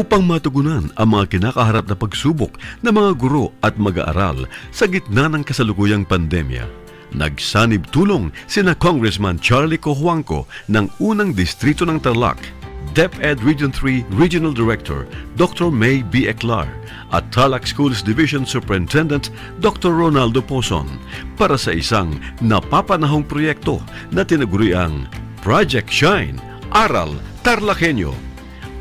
upang matugunan ang mga kinakaharap na pagsubok ng mga guro at mag-aaral sa gitna ng kasalukuyang pandemya. Nagsanib tulong sina Congressman Charlie Cojuangco ng unang distrito ng Tarlac, DEPED Region 3 Regional Director Dr. May B. Eclar at Tarlac Schools Division Superintendent Dr. Ronaldo Pozon para sa isang napapanahong proyekto na tinaguriang Project Shine, Aral TarlakHenyo.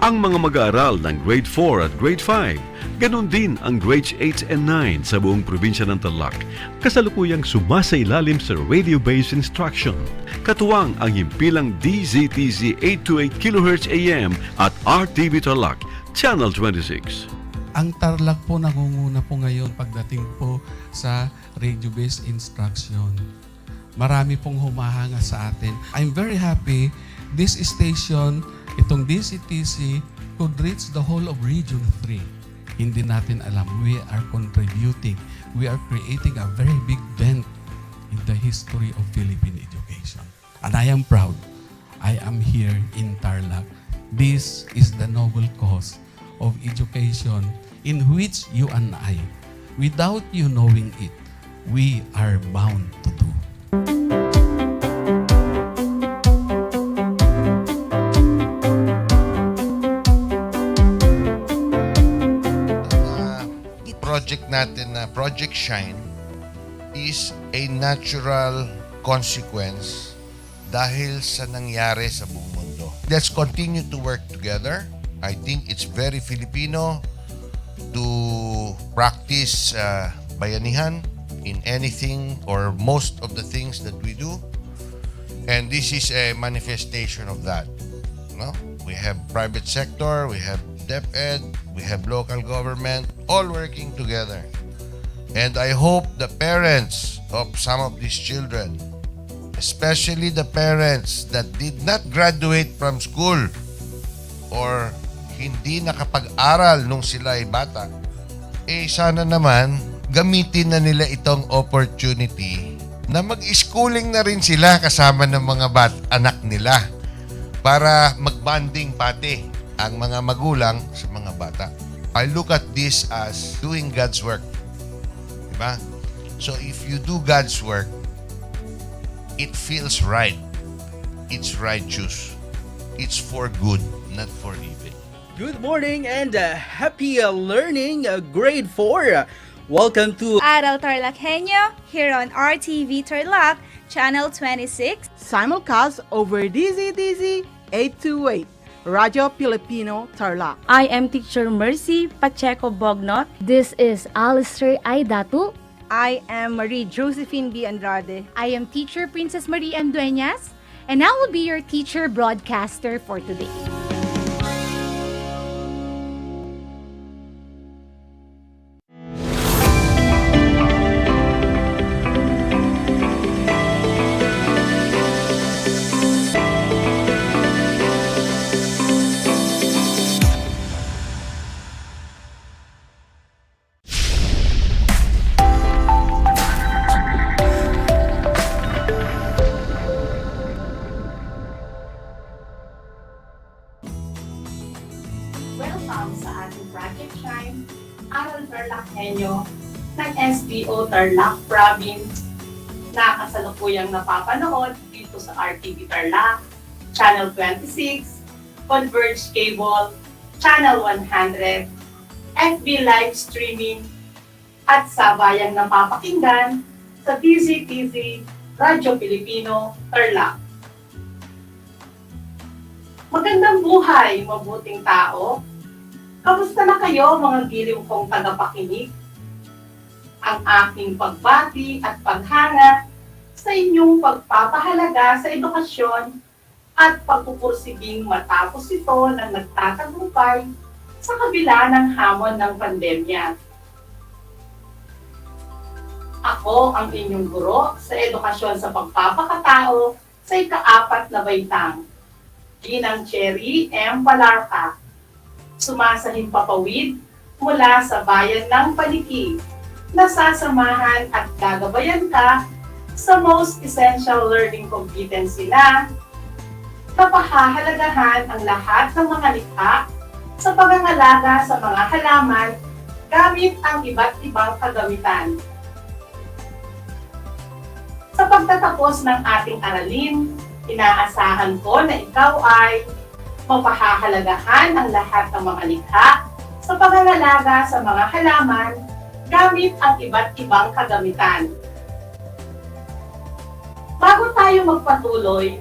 Ang mga mag-aaral ng Grade 4 at Grade 5, ganon din ang Grades 8 and 9 sa buong probinsya ng Tarlac, kasalukuyang sumasailalim sa radio-based instruction. Katuwang ang himpilang DZTZ 828 kHz AM at RTV Tarlac, Channel 26. Ang Tarlac po nangunguna po ngayon pagdating po sa radio-based instruction. Marami pong humahanga sa atin. I'm very happy this station, itong DCTC, could reach the whole of Region 3. Hindi natin alam, we are contributing. We are creating a very big dent in the history of Philippine education. And I am proud. I am here in Tarlac. This is the noble cause of education in which you and I, without you knowing it, we are bound to do. Project natin na Project Shine is a natural consequence dahil sa nangyari sa buong mundo. Let's continue to work together. I think it's very Filipino to practice bayanihan in anything or most of the things that we do. And this is a manifestation of that. No? We have private sector, we have DEPED, we have local government, all working together. And I hope the parents of some of these children, especially the parents that did not graduate from school or hindi nakapag-aral nung sila ay bata, sana naman gamitin na nila itong opportunity na mag-schooling na rin sila kasama ng mga anak nila para mag-bonding pati ang mga magulang sa mga bata. I look at this as doing God's work. Diba? So if you do God's work, it feels right. It's righteous. It's for good, not for evil. Good morning and happy learning, grade 4. Welcome to Aral TarlakHenyo here on RTV Tarlac, Channel 26. Simulcast over DZTZ 828, Radio Filipino Tarlac. I am Teacher Mercy Pacheco Bognot. This is Alistair Aidatu. I am Marie Josephine B. Andrade. I am Teacher Princess Marie M. Dueñas, and I will be your teacher broadcaster for today. Welcome sa ating Project Shine, Aral TarlakHenyo ng SBO Tarlac Province na kasalukuyang napapanood dito sa RTV Tarlac, Channel 26, Converge Cable, Channel 100, FB Live Streaming, at sabayang napapakinggan sa DZTZ Radio Filipino Tarlac. Magandang buhay, mabuting tao. Kamusta na kayo mga giliw kong tagapakinig? Ang aking pagbati at paghanga sa inyong pagpapahalaga sa edukasyon at pagpupursiging matapos ito ng nagtatagumpay sa kabila ng hamon ng pandemya. Ako ang inyong guro sa edukasyon sa pagpapakatao sa ika-4 na baitang. Ginang Cherry M. Palarca, sumasahing papawid mula sa bayan ng Paliki, nasasamahan at gagabayan ka sa Most Essential Learning Competencies na napahahalagahan ang lahat ng mga likha sa pangangalaga sa mga halaman gamit ang iba't ibang kagamitan. Sa pagtatapos ng ating aralin, inaasahan ko na ikaw ay mapahahalagahan ang lahat ng mga likha sa pangangalaga sa mga halaman gamit ang iba't ibang kagamitan. Bago tayo magpatuloy,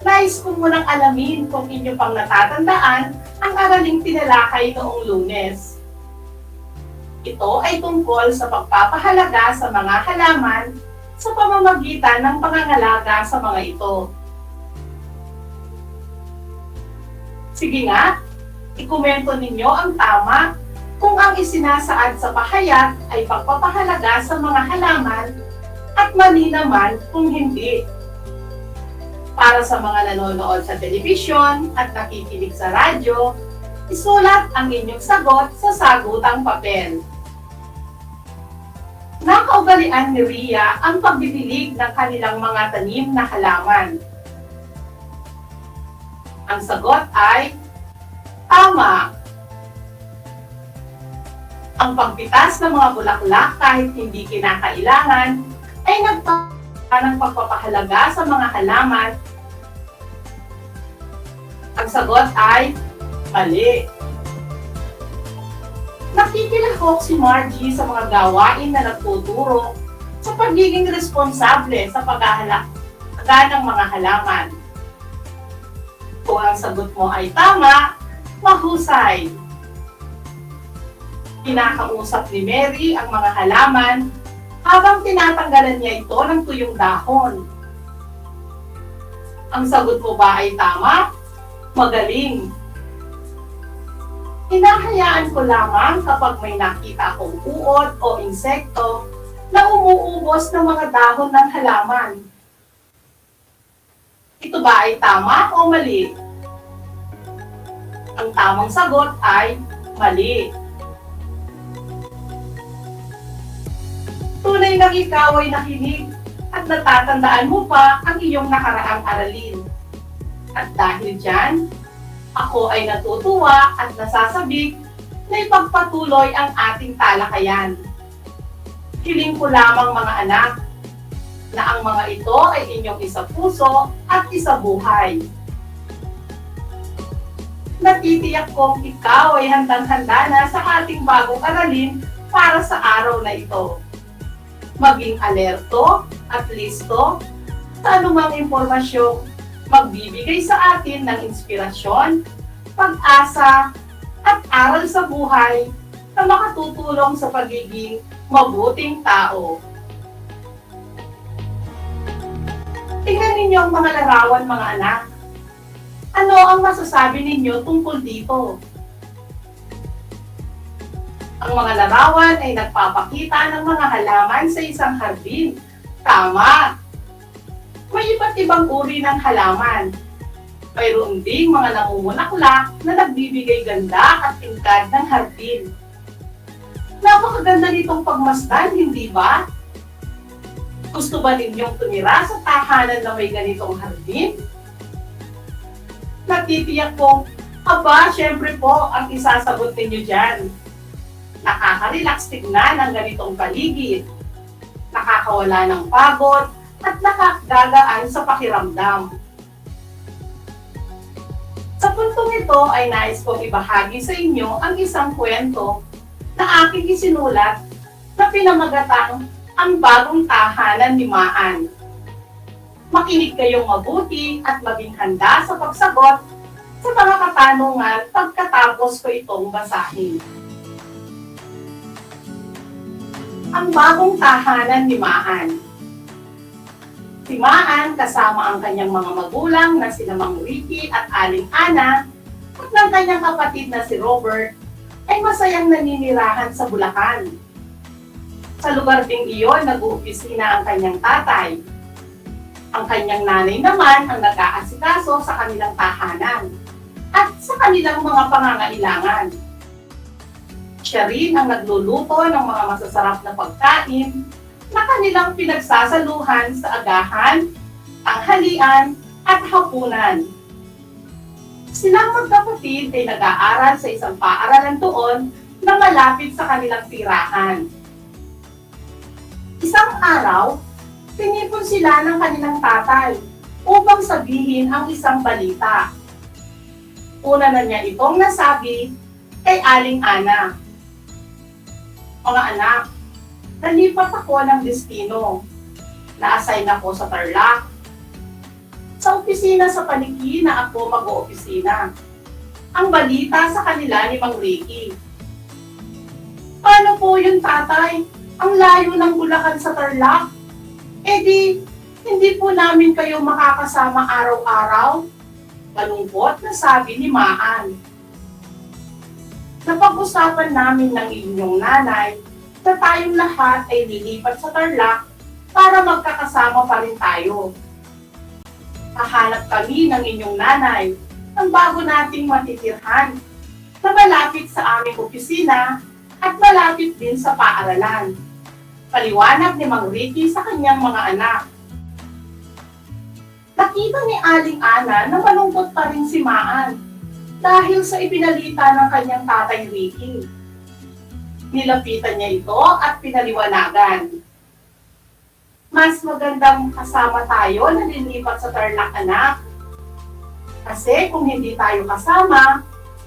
nais ko munang alamin kung inyo pang natatandaan ang araling tinalakay noong Lunes. Ito ay tungkol sa pagpapahalaga sa mga halaman sa pamamagitan ng pangangalaga sa mga ito. Sige nga, ikomento ninyo ang tama kung ang isinasaad sa pahayag ay pagpapahalaga sa mga halaman at mali naman kung hindi. Para sa mga nanonood sa telebisyon at nakikinig sa radyo, isulat ang inyong sagot sa sagutang papel. Nakaugalian ni Ria ang pagbibilig ng kanilang mga tanim na halaman. Ang sagot ay tama. Ang pagpitas ng mga bulaklak kahit hindi kinakailangan ay nagpapahalaga ng pagpapahalaga sa mga halaman. Ang sagot ay mali. Nakikilahok si Margie sa mga gawain na nagtuturo sa pagiging responsable sa paghahalaga ng mga halaman. Kung ang sagot mo ay tama, mahusay. Kinakausap ni Mary ang mga halaman habang tinatanggalan niya ito ng tuyong dahon. Ang sagot mo ba ay tama? Magaling. Hinahayaan ko lamang kapag may nakita akong uod o insekto na umuubos ng mga dahon ng halaman. Ito ba ay tama o mali? Ang tamang sagot ay mali. Tunay na ikaw ay nakinig at natatandaan mo pa ang iyong nakaraang aralin. At dahil dyan, ako ay natutuwa at nasasabik na ipagpatuloy ang ating talakayan. Hiling ko lamang mga anak na ang mga ito ay inyong isa puso at isa buhay. Natitiyak kong ikaw ay handang-handa na sa ating bagong aralin para sa araw na ito. Maging alerto at listo sa anumang impormasyong magbibigay sa atin ng inspirasyon, pag-asa, at aral sa buhay na makatutulong sa pagiging mabuting tao. Tingnan ninyo ang mga larawan, mga anak. Ano ang masasabi ninyo tungkol dito? Ang mga larawan ay nagpapakita ng mga halaman sa isang hardin. Tama! May iba't ibang uri ng halaman. Mayroon ding mga namumulaklak na nagbibigay ganda at tingkad ng hardin. Napakaganda nitong pagmasdan, hindi ba? Gusto ba ninyong tumira sa tahanan na may ganitong hardin? Natitiyak kong, aba, syempre po ang isasagot ninyo dyan. Nakaka-relax tignan ang ganitong paligid. Nakakawala ng pagod at nakagagaan sa pakiramdam. Sa puntong ito ay nais kong ibahagi sa inyo ang isang kwento na aking isinulat na pinamagatang ang bagong tahanan ni Maan. Makinig kayong mabuti at maging handa sa pagsagot sa mga katanungan pagkatapos ko itong basahin. Ang bagong tahanan ni Maan. Si Maan kasama ang kanyang mga magulang na sina Mang Ricky at Aling Ana at ng kanyang kapatid na si Robert ay masayang naninirahan sa Bulacan. Sa lugar ding iyon, nag-uopisina ang kanyang tatay. Ang kanyang nanay naman ang nag-aasikaso sa kanilang tahanan at sa kanilang mga pangangailangan. Siya rin ang nagluluto ng mga masasarap na pagkain na kanilang pinagsasaluhan sa agahan, tanghalian at hapunan. Silang magkapatid ay nag-aaral sa isang paaralan doon na malapit sa kanilang tirahan. Isang araw, tinipon sila ng kanilang tatay upang sabihin ang isang balita. Una na niya itong nasabi kay Aling Ana. Mga anak, nalipat ako ng destino. Na-assign ako sa Tarlac. Sa opisina sa Paniki na ako mag-oopisina. Ang balita sa kanila ni Mang Ricky. Paano po yun, tatay? Ang layo ng Bulacan sa Tarlac. Eh di, hindi po namin kayo makakasama araw-araw. Malungkot na sabi ni Maan. Napag-usapan namin ng inyong nanay na tayong lahat ay lilipat sa Tarlac para magkakasama pa rin tayo. Hahanap kami ng inyong nanay ng bago nating matitirhan na malapit sa aming opisina at malapit din sa paaralan. Paliwanag ni Mang Ricky sa kanyang mga anak. Nakita ni Aling Ana na malungkot pa rin si Maan dahil sa ipinalita ng kanyang tatay Ricky. Nilapitan niya ito at pinaliwanagan. Mas magandang kasama tayo na lilipat sa Tarlac, anak. Kasi kung hindi tayo kasama,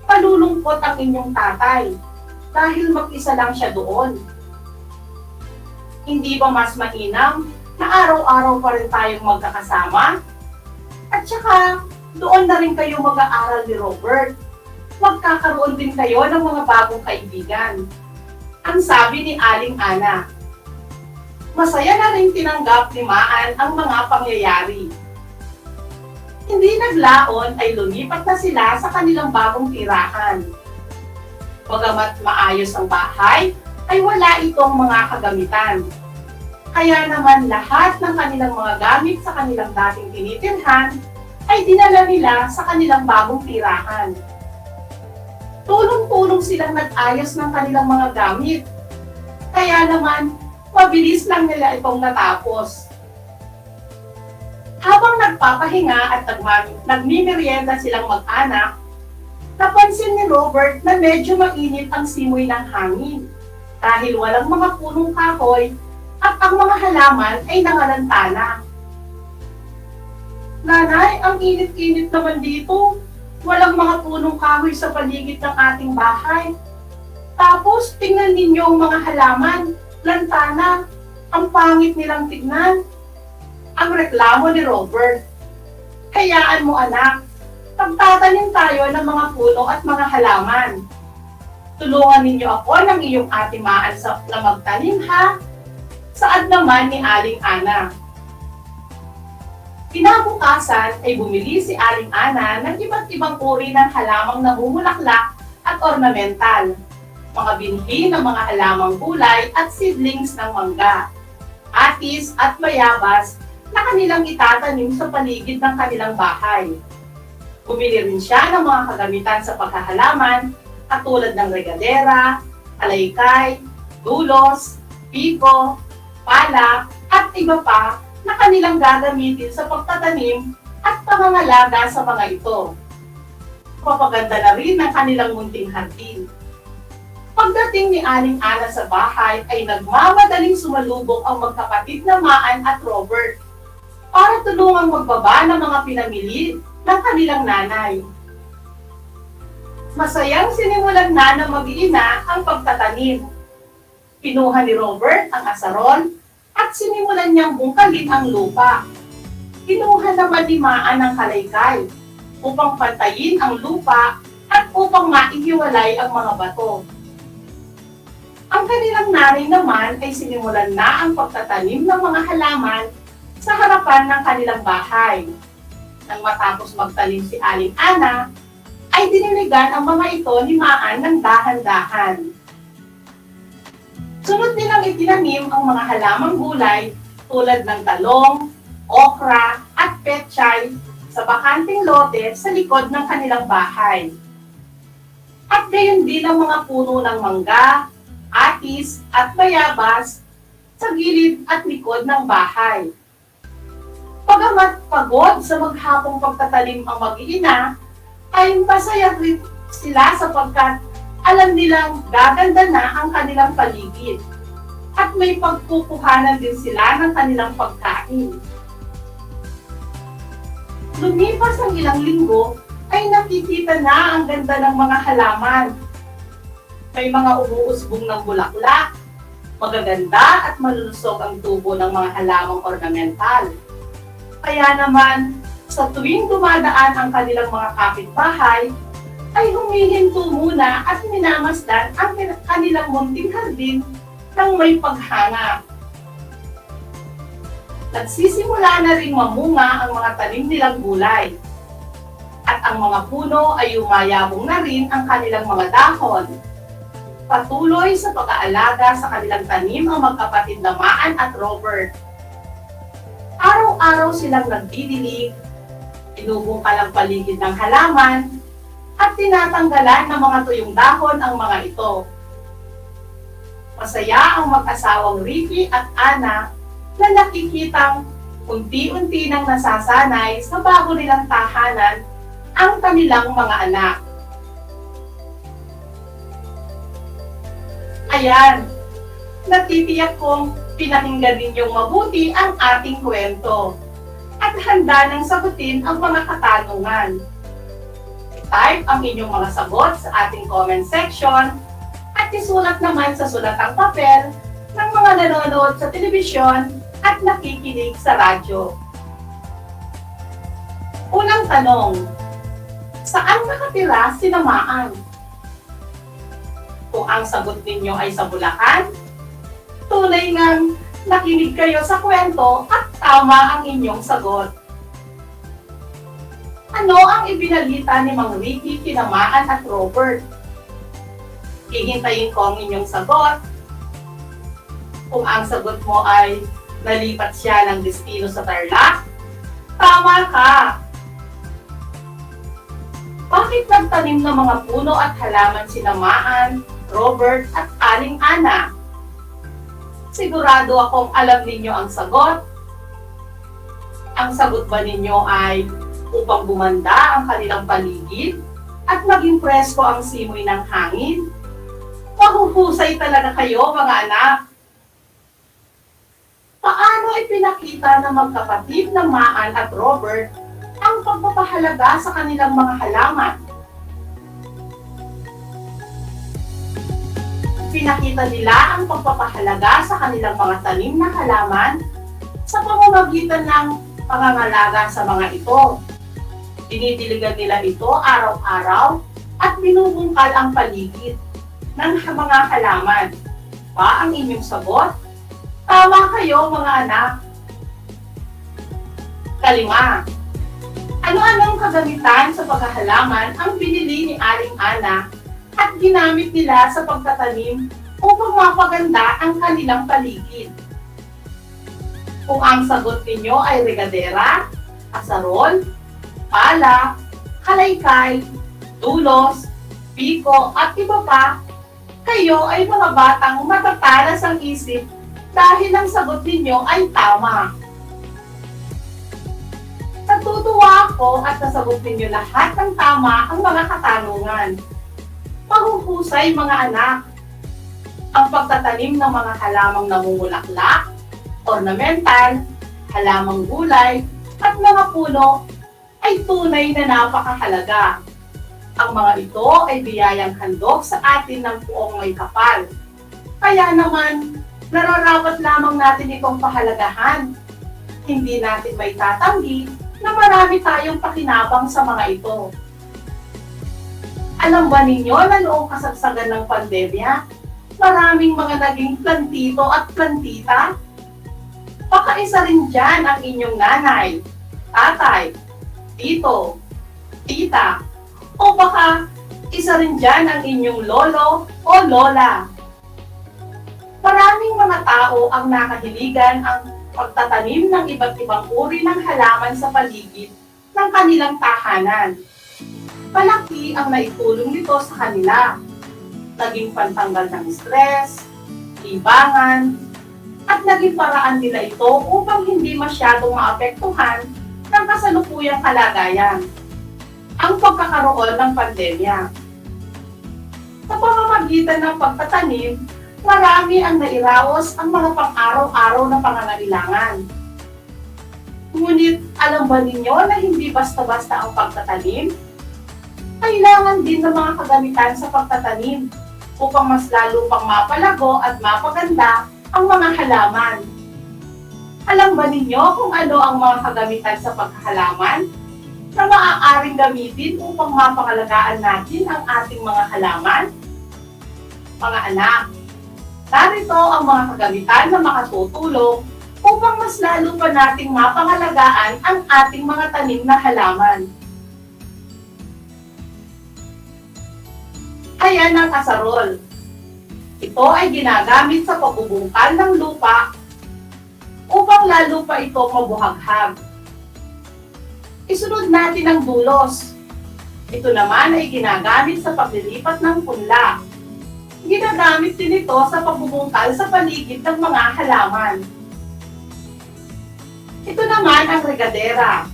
palulungkot ang inyong tatay dahil mag-isa lang siya doon. Hindi ba mas mainam na araw-araw pa rin tayong magkakasama? At saka, doon na rin kayo mag-aaral ni Robert. Magkakaroon din kayo ng mga bagong kaibigan. Ang sabi ni Aling Ana. Masaya na rin tinanggap ni Maan ang mga pangyayari. Hindi naglaon ay lumipat na sila sa kanilang bagong tirahan. Bagamat maayos ang bahay, ay wala itong mga kagamitan. Kaya naman lahat ng kanilang mga gamit sa kanilang dating tinitirhan ay dinala nila sa kanilang bagong tirahan. Tulong-tulong silang nag-ayos ng kanilang mga gamit. Kaya naman, mabilis lang nila itong natapos. Habang nagpapahinga at nagmimerienda silang mag-anak, napansin ni Robert na medyo mainit ang simoy ng hangin dahil walang mga punong kahoy at ang mga halaman ay nangalantana. Nanay, ang init-init naman dito. Walang mga punong kahoy sa paligid ng ating bahay. Tapos, tingnan ninyo ang mga halaman, lantana, ang pangit nilang tignan. Ang reklamo ni Robert. Hayaan mo anak, pagtatanim tayo ng mga puno at mga halaman. Tulungan ninyo ako ng iyong atimaan na magtanim ha. Saad naman ni Aling Ana. Kinabukasan ay bumili si Aling Ana ng iba't ibang uri ng halamang namumulaklak at ornamental, mga binhi ng mga halamang gulay at seedlings ng mangga, atis at bayabas na kanilang itatanim sa paligid ng kanilang bahay. Bumili rin siya ng mga kagamitan sa paghahalaman katulad ng regadera, alaykay, dulos, piko, pala at iba pa na kanilang gagamitin sa pagtatanim at pangangalaga sa mga ito. Papaganda na rin ng kanilang munting hardin. Pagdating ni Aling Ana sa bahay ay nagmamadaling sumalubok ang magkapatid na Maan at Robert para tulungang magbaba ng mga pinamili ng kanilang nanay. Masayang sinimulan na ng mag-iina ang pagtatanim. Pinuha ni Robert ang asarol at sinimulan niyang bungkalin ang lupa. Kinuha naman ni Maan ang kalaykay upang pantayin ang lupa at upang maihiwalay ang mga bato. Ang kanilang nanay naman ay sinimulan na ang pagtatanim ng mga halaman sa harapan ng kanilang bahay. Nang matapos magtanim si Aling Ana, ay diniligan ang mga ito ni Maan ng dahan-dahan. Sunod nilang itinanim ang mga halamang gulay tulad ng talong, okra at petchay sa bakanting lote sa likod ng kanilang bahay. At gayon din ang mga puno ng mangga, atis at bayabas sa gilid at likod ng bahay. Pagamat pagod sa maghapong pagtatanim ang mag-iina, ay masaya rin sila sapagkat alam nilang gaganda na ang kanilang paligid at may pagkukuhanan din sila ng kanilang pagkain. Lumipas ang ilang linggo ay nakikita na ang ganda ng mga halaman. May mga umuusbong ng bulaklak, magaganda at malulusog ang tubo ng mga halamang ornamental. Kaya naman, sa tuwing dumadaan ang kanilang mga kapitbahay, ay humihinto muna at minamasdan ang kanilang munting hardin ng may paghanga. Nagsisimula na rin mamunga ang mga tanim nilang gulay. At ang mga puno ay umayabong na rin ang kanilang mga dahon. Patuloy sa pag-aalaga sa kanilang tanim ang magkapatid na Maan at Robert. Araw-araw silang nagdidilig, inubungkal ang paligid ng halaman, at tinatanggalan ng mga tuyong dahon ang mga ito. Masaya ang mag-asawang Ricky at Ana na nakikitang unti-unti nang nasasanay sa bago nilang tahanan ang kanilang mga anak. Ayan, natitiyak kong pinakinggan ninyong mabuti ang ating kwento at handa nang sagutin ang mga katanungan. I-type ang inyong mga sagot sa ating comment section at isulat naman sa sulatang papel ng mga nanonood sa telebisyon at nakikinig sa radyo. Unang tanong, saan nakatira si Maan? Kung ang sagot ninyo ay sa Bulacan, tunay ngang nakinig kayo sa kwento at tama ang inyong sagot. Ano ang ibinalita ni Mang Ricky kina Maan at Robert? Hihintayin ko ang inyong sagot. Kung ang sagot mo ay nalipat siya ng destino sa Tarlac, tama ka! Bakit nagtanim ng mga puno at halaman sina Maan, Robert at Aling Ana? Sigurado akong alam ninyo ang sagot. Ang sagot ba ninyo ay upang gumanda ang kanilang paligid at maging presko ang simoy ng hangin? Mahuhusay talaga kayo, mga anak! Paano ipinakita ng magkapatid na Maan at Robert ang pagpapahalaga sa kanilang mga halaman? Pinakita nila ang pagpapahalaga sa kanilang mga tanim na halaman sa pamamagitan ng pangangalaga sa mga ito. Dinidiligan nila ito araw-araw at binubungkal ang paligid ng mga halaman. Ba ang inyong sagot? Tama kayo, mga anak. Kalima, ano-anong kagamitan sa paghahalaman ang binili ni Aling Ana at ginamit nila sa pagtatanim upang mapaganda ang kanilang paligid? Kung ang sagot ninyo ay regadera, asarol, pala, kalaykay, tulos, piko at iba pa, kayo ay mga batang matatalas ang isip dahil ang sagot ninyo ay tama. Natutuwa ako at nasagot ninyo lahat ng tama ang mga katanungan. Mahuhusay, mga anak. Ang pagtatanim ng mga halamang namumulaklak, ornamental, halamang gulay, at mga puno ay tunay na napakahalaga. Ang mga ito ay biyayang handog sa atin ng puong may kapal. Kaya naman, nararapat lamang natin itong pahalagahan. Hindi natin may tatanggi na marami tayong pakinabang sa mga ito. Alam ba ninyo na noong kasagsagan ng pandemya, maraming mga naging plantito at plantita? Baka isa rin dyan ang inyong nanay, tatay, tito, tita, o baka isa rin dyan ang inyong lolo o lola. Maraming mga tao ang nakahiligan ang pagtatanim ng iba't ibang uri ng halaman sa paligid ng kanilang tahanan. Malaki ang naitulong nito sa kanila. Naging pantanggal ng stress, libangan, at naging paraan nila ito upang hindi masyadong maapektuhan ng kasalukuyang kalagayan. ang pagkakaroon ng pandemya. Sa pamamagitan ng pagtatanim, marami ang nairaos ang mga pang-araw-araw na pangangailangan. Ngunit alam ba ninyo na hindi basta-basta ang pagtatanim? Kailangan din ng mga kagamitan sa pagtatanim upang mas lalo pang mapalago at mapaganda ang mga halaman. Alam ba ninyo kung ano ang mga kagamitan sa paghahalaman na maaaring gamitin upang mapangalagaan natin ang ating mga halaman? Mga anak, narito ang mga kagamitan na makatutulong upang mas lalo pa nating mapangalagaan ang ating mga tanim na halaman. Ayan ang kasarol. Ito ay ginagamit sa pagbubungkal ng lupa upang lalo pa ito mabuhaghag. Isunod natin ang dulos. Ito naman ay ginagamit sa paglilipat ng punla. Ginagamit din ito sa pagbubungkal sa paligid ng mga halaman. Ito naman ang regadera.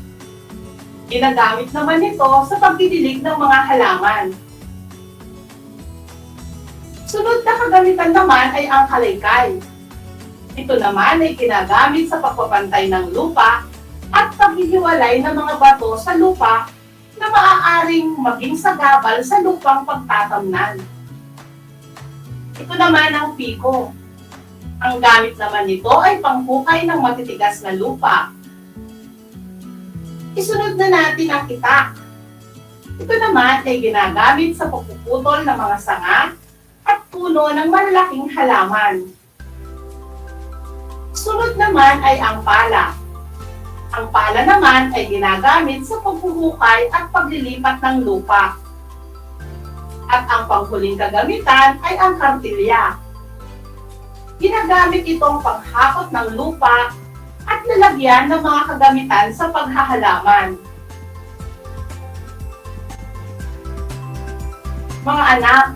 Ginagamit naman ito sa pagdidilig ng mga halaman. Sunod na kagamitan naman ay ang kalaykay. Ito naman ay ginagamit sa pagpapantay ng lupa at paghihiwalay ng mga bato sa lupa na maaaring maging sagabal sa lupang pagtatamnan. Ito naman ang piko. Ang gamit naman nito ay panghukay ng matitigas na lupa. Isunod na natin ang itak. Ito naman ay ginagamit sa pagpuputol ng mga sanga at puno ng malalaking halaman. Sunod naman ay ang pala. Ang pala naman ay ginagamit sa paghuhukay at paglilipat ng lupa. At ang panghuling kagamitan ay ang kartilya. Ginagamit itong panghakot ng lupa at lalagyan ng mga kagamitan sa paghahalaman. Mga anak,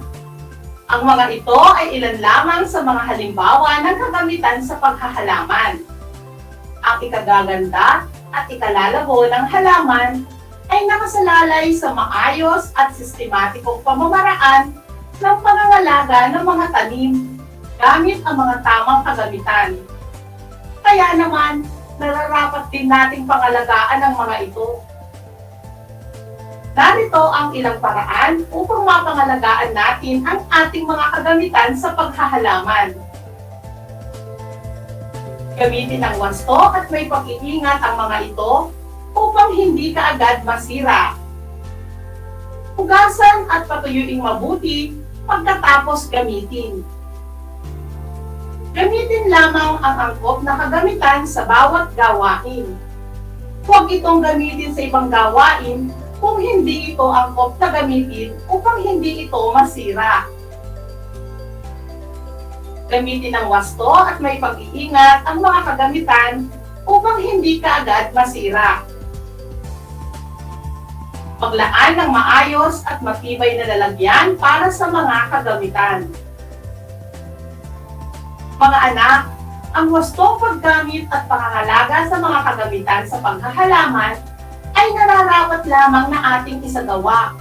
ang mga ito ay ilan lamang sa mga halimbawa ng kagamitan sa paghahalaman. Ang ikagaganda at ikalalago ng halaman ay nakasalalay sa maayos at sistematikong pamamaraan ng pangangalaga ng mga tanim gamit ang mga tamang kagamitan. Kaya naman, nararapat din nating pangalagaan ang mga ito. Narito ang ilang paraan upang mapangalagaan natin ang ating mga kagamitan sa paghahalaman. Gamitin ang wasto at may pag-iingat ang mga ito upang hindi kaagad masira. Hugasan at patuyuing mabuti pagkatapos gamitin. Gamitin lamang ang angkop na kagamitan sa bawat gawain. Huwag itong gamitin sa ibang gawain kung hindi ito angkop na gamitin upang hindi ito masira. Gamitin ang wasto at may pag-iingat ang mga kagamitan upang hindi kaagad masira. Maglaan ng maayos at matibay na lalagyan para sa mga kagamitan. Mga anak, ang wastong paggamit at pangangalaga sa mga kagamitan sa paghahalaman ay nararapat lamang na ating isagawa.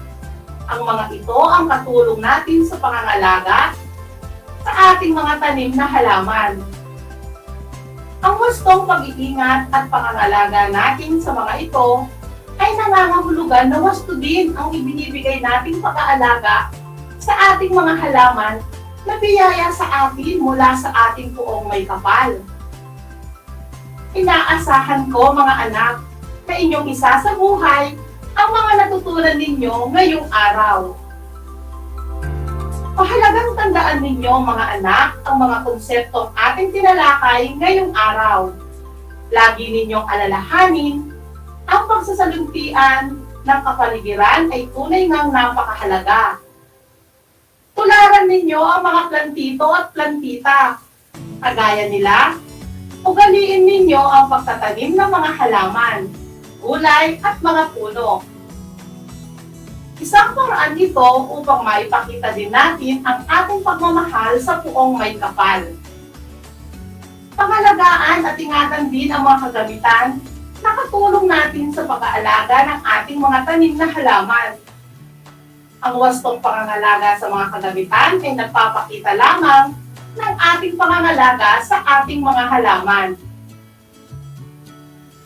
Ang mga ito ang katulong natin sa pangangalaga sa ating mga tanim na halaman. Ang wastong pag-iingat at pangangalaga natin sa mga ito ay nangangahulugan na wasto din ang ibinibigay nating pag-aalaga sa ating mga halaman na biyaya sa atin mula sa ating puong may kapal. Inaasahan ko mga anak na inyong isasabuhay ang mga natutunan ninyo ngayong araw. Mahalagang tandaan ninyo mga anak ang mga konseptong ating tinalakay ngayong araw. Lagi ninyong alalahanin ang pagsasaluntian ng kapaligiran ay tunay ngang napakahalaga. Tularan ninyo ang mga plantito at plantita. Kagaya nila, ugaliin ninyo ang pagtatanim ng mga halaman, gulay at mga puno. Isang paraan ito upang maipakita din natin ang ating pagmamahal sa puong may kapal. Pangalagaan at ingatan din ang mga kagamitan nakatulong natin sa pag-aalaga ng ating mga tanim na halaman. Ang wastong pangangalaga sa mga kagamitan ay nagpapakita lamang ng ating pangangalaga sa ating mga halaman.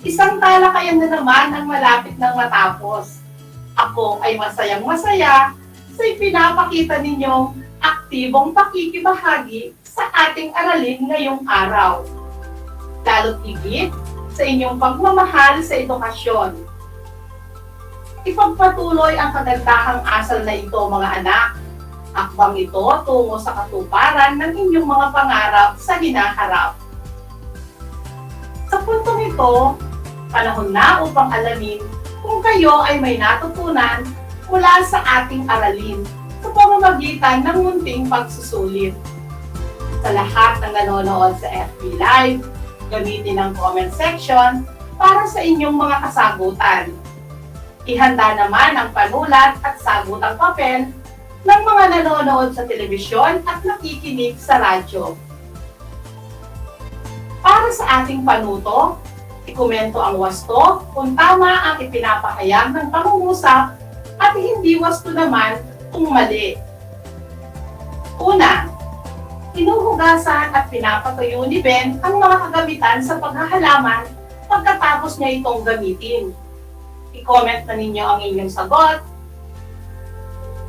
Isang talakayan na naman ang malapit ng matapos. Ako ay masayang-masaya sa ipinapakita ninyong aktibong pakikibahagi sa ating aralin ngayong araw. Lalo't higit sa inyong pagmamahal sa edukasyon. Ipagpatuloy ang kagandahang asal na ito, mga anak. Akbang ito tungo sa katuparan ng inyong mga pangarap sa hinaharap. Sa puntong ito, panahon na upang alamin kung kayo ay may natutunan mula sa ating aralin sa pamamagitan ng munting pagsusulit. Sa lahat ng nanonood sa FB Live, gamitin ang comment section para sa inyong mga kasagutan. Ihanda naman ang panulat at sagutang papel ng mga nanonood sa telebisyon at nakikinig sa radyo. Para sa ating panuto, ikomento ang wasto kung tama ang ipinapahayag ng pangungusap at hindi wasto naman kung mali. Una, hinuhugasan at pinapatuyo ni Ben ang mga kagamitan sa paghahalaman pagkatapos niya itong gamitin. I-comment na ninyo ang inyong sagot.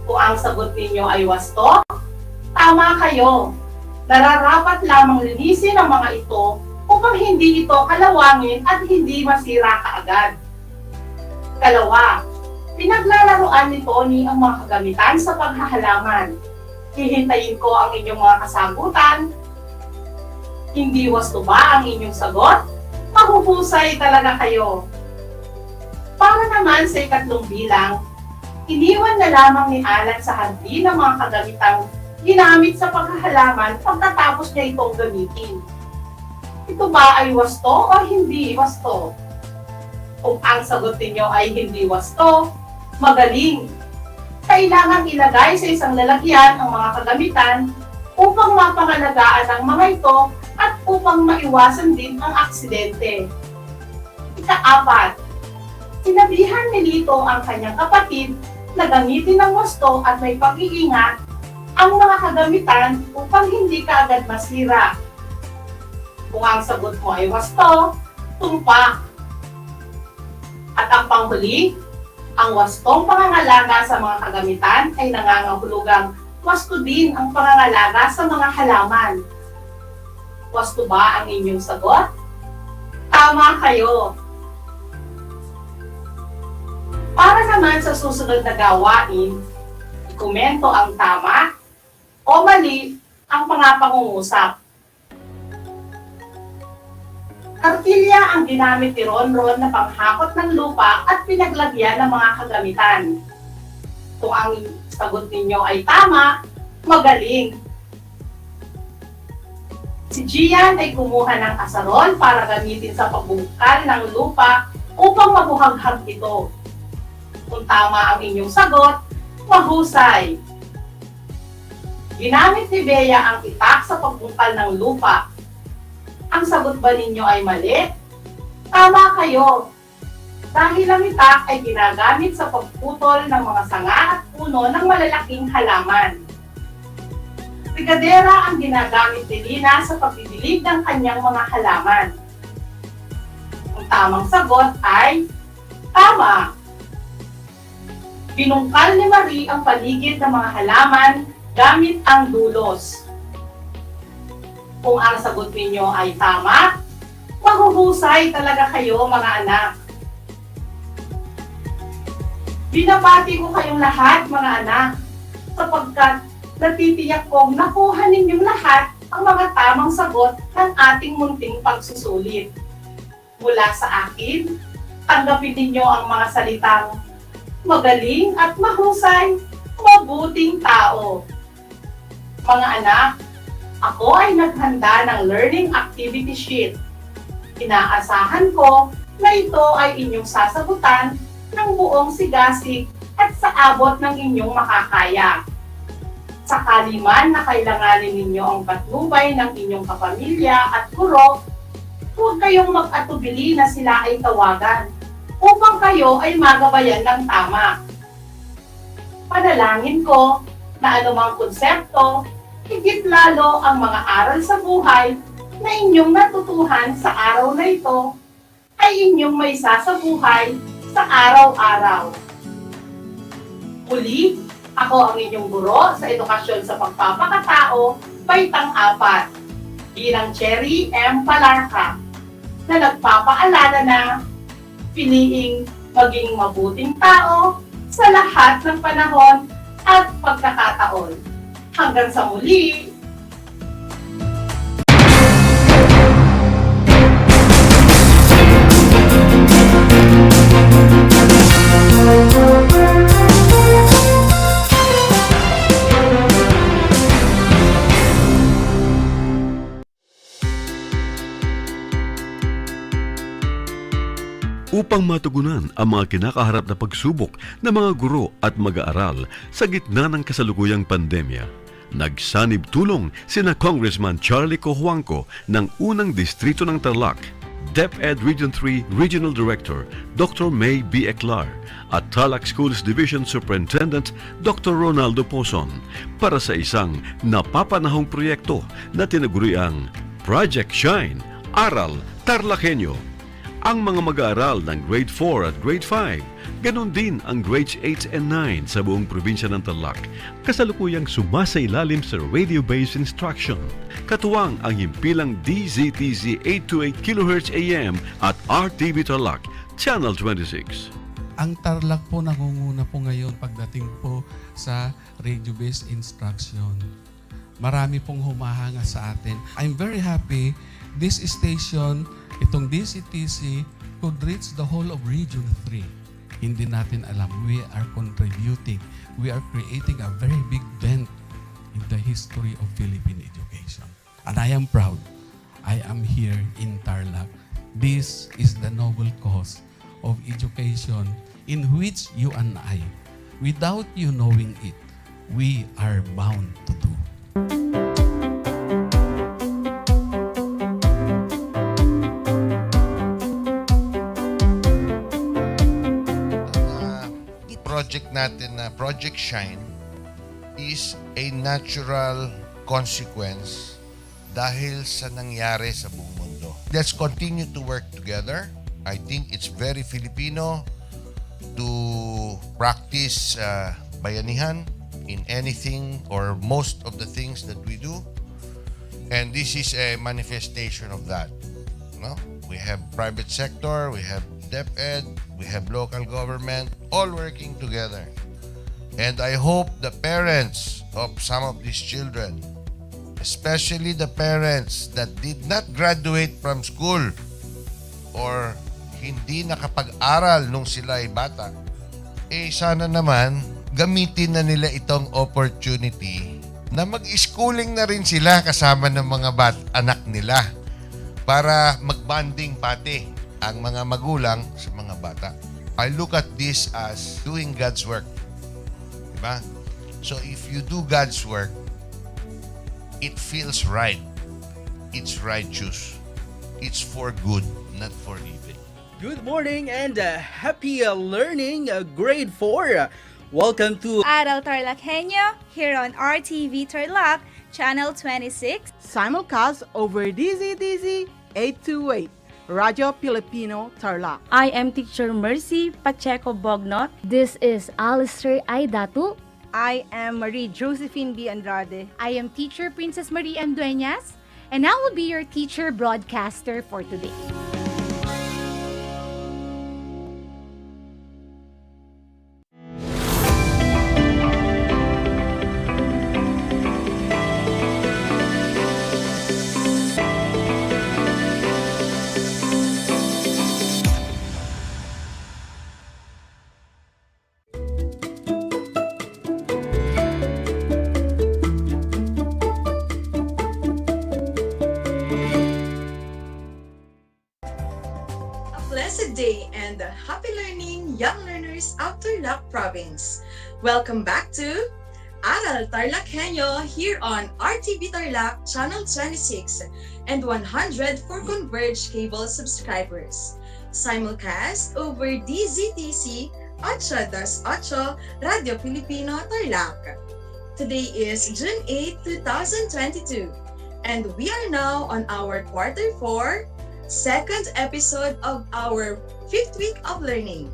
Kung ang sagot ninyo ay wasto, tama kayo. Nararapat lamang linisin ang mga ito upang hindi ito kalawangin at hindi masira kaagad. Kalawa, pinaglalaroan ni Tony ang mga kagamitan sa paghahalaman. Hihintayin ko ang inyong mga kasagutan. Hindi wasto ba ang inyong sagot? Mahuhusay talaga kayo. Para naman sa ikatlong bilang, iniwan na lamang ni Alan sa hardin ang mga kagamitang ginamit sa paghahalaman pagkatapos niya itong gamitin. Ito ba ay wasto o hindi wasto? Kung ang sagot ninyo ay hindi wasto, magaling! Kailangang ilagay sa isang lalagyan ang mga kagamitan upang mapangalagaan ang mga ito at upang maiwasan din ang aksidente. Ika-apat, sinabihan ni Lito ang kanyang kapatid na gamitin ng wasto at may pag-iingat ang mga kagamitan upang hindi kaagad masira. Kung ang sagot mo ay wasto, tumpak. At ang panghuli, ang wastong pangangalaga sa mga kagamitan ay nangangahulugang wasto din ang pangangalaga sa mga halaman. Wasto ba ang inyong sagot? Tama kayo! Para naman sa susunod na gawain, ikomento ang tama o mali ang mga pangungusap. Kartilya ang ginamit ni Ronron na panghakot ng lupa at pinaglagyan ng mga kagamitan. Kung ang sagot ninyo ay tama, magaling! Si Gian ay kumuha ng asaron para gamitin sa pagbungkal ng lupa upang mabuhaghag ito. Kung tama ang inyong sagot, mahusay! Ginamit ni Bea ang itak sa pagbungkal ng lupa. Ang sagot ba ninyo ay mali? Tama kayo! Dahil ang itak ay ginagamit sa pagputol ng mga sanga at puno ng malalaking halaman. Brigadera ang ginagamit ni Lina sa pagdidilig ng kanyang mga halaman. Ang tamang sagot ay tama! Binungkal ni Marie ang paligid ng mga halaman gamit ang dulos. Kung ang sagot ninyo ay tama, mahuhusay talaga kayo, mga anak. Binabati ko kayong lahat, mga anak, sapagkat natitiyak kong nakuha ninyong lahat ang mga tamang sagot ng ating munting pagsusulit. Mula sa akin, tanggapin ninyo ang mga salitang magaling at mahusay, mabuting tao. Mga anak, ako ay naghanda ng learning activity sheet. Inaasahan ko na ito ay inyong sasagutan ng buong sigasig at sa abot ng inyong makakaya. Sakali man na kailanganin ninyo ang patnubay ng inyong kapamilya at guro, huwag kayong mag-atubili na sila ay tawagan upang kayo ay magabayan ng tama. Panalangin ko na anumang konsepto, higit lalo ang mga aral sa buhay na inyong natutuhan sa araw na ito ay inyong may sasabuhay sa araw-araw. Muli, ako ang inyong guro sa edukasyon sa pagpapakatao, baitang 4, bilang Cherry M. Palarca, na nagpapaalala na piliing maging mabuting tao sa lahat ng panahon at pagkakataon. Hanggang sa muli! Upang matugunan ang mga kinakaharap na pagsubok ng mga guro at mag-aaral sa gitna ng kasalukuyang pandemya, nagsanib tulong sina Congressman Charlie Cojuangco ng unang distrito ng Tarlac, DEPED Region 3 Regional Director Dr. May B. Eclar at Tarlac Schools Division Superintendent Dr. Ronaldo Pozon para sa isang napapanahong proyekto na tinaguriang Project Shine, Aral TarlakHenyo. Ang mga mag-aaral ng Grade 4 at Grade 5, ganun din ang Grades 8 and 9 sa buong probinsya ng Tarlac, kasalukuyang sumasailalim sa radio-based instruction. Katuwang ang himpilang DZTZ 828 kHz AM at RTV Tarlac, Channel 26. Ang Tarlac po nangunguna po ngayon pagdating po sa radio-based instruction. Marami pong humahanga sa atin. I'm very happy this station, itong DCTC, could reach the whole of Region 3. Hindi natin alam, we are contributing. We are creating a very big dent in the history of Philippine education. And I am proud. I am here in Tarlac. This is the noble cause of education in which you and I, without you knowing it, we are bound to do. Project natin na Project Shine is a natural consequence dahil sa nangyari sa buong mundo. Let's continue to work together. I think it's very Filipino to practice bayanihan in anything or most of the things that we do. And this is a manifestation of that. No? We have private sector, we have DEPED, we have local government, all working together. And I hope the parents of some of these children, especially the parents that did not graduate from school or hindi nakapag-aral nung sila ay bata, sana naman gamitin na nila itong opportunity na mag-schooling na rin sila kasama ng mga anak nila para mag-bonding pati ang mga magulang sa mga bata. I look at this as doing God's work. Diba? So if you do God's work, it feels right. It's righteous. It's for good, not for evil. Good morning and happy learning, grade 4. Welcome to Aral TarlakHenyo here on RTV Tarlac, Channel 26. Simulcast over DZTZ 828, Radio Filipino Tarlac. I am Teacher Mercy Pacheco Bognot. This is Alistair Aidatu. I am Marie Josephine B. Andrade. I am Teacher Princess Marie M. Dueñas, and I will be your teacher broadcaster for today. Blessed day and happy learning, young learners of Tarlac Province. Welcome back to Aral TarlakHenyo here on RTV Tarlac Channel 26 and 100 for Converge cable subscribers. Simulcast over DZTC 8-8 Radio Filipino Tarlac. Today is June 8, 2022 and we are now on our quarter 4, second episode of our 5th week of learning.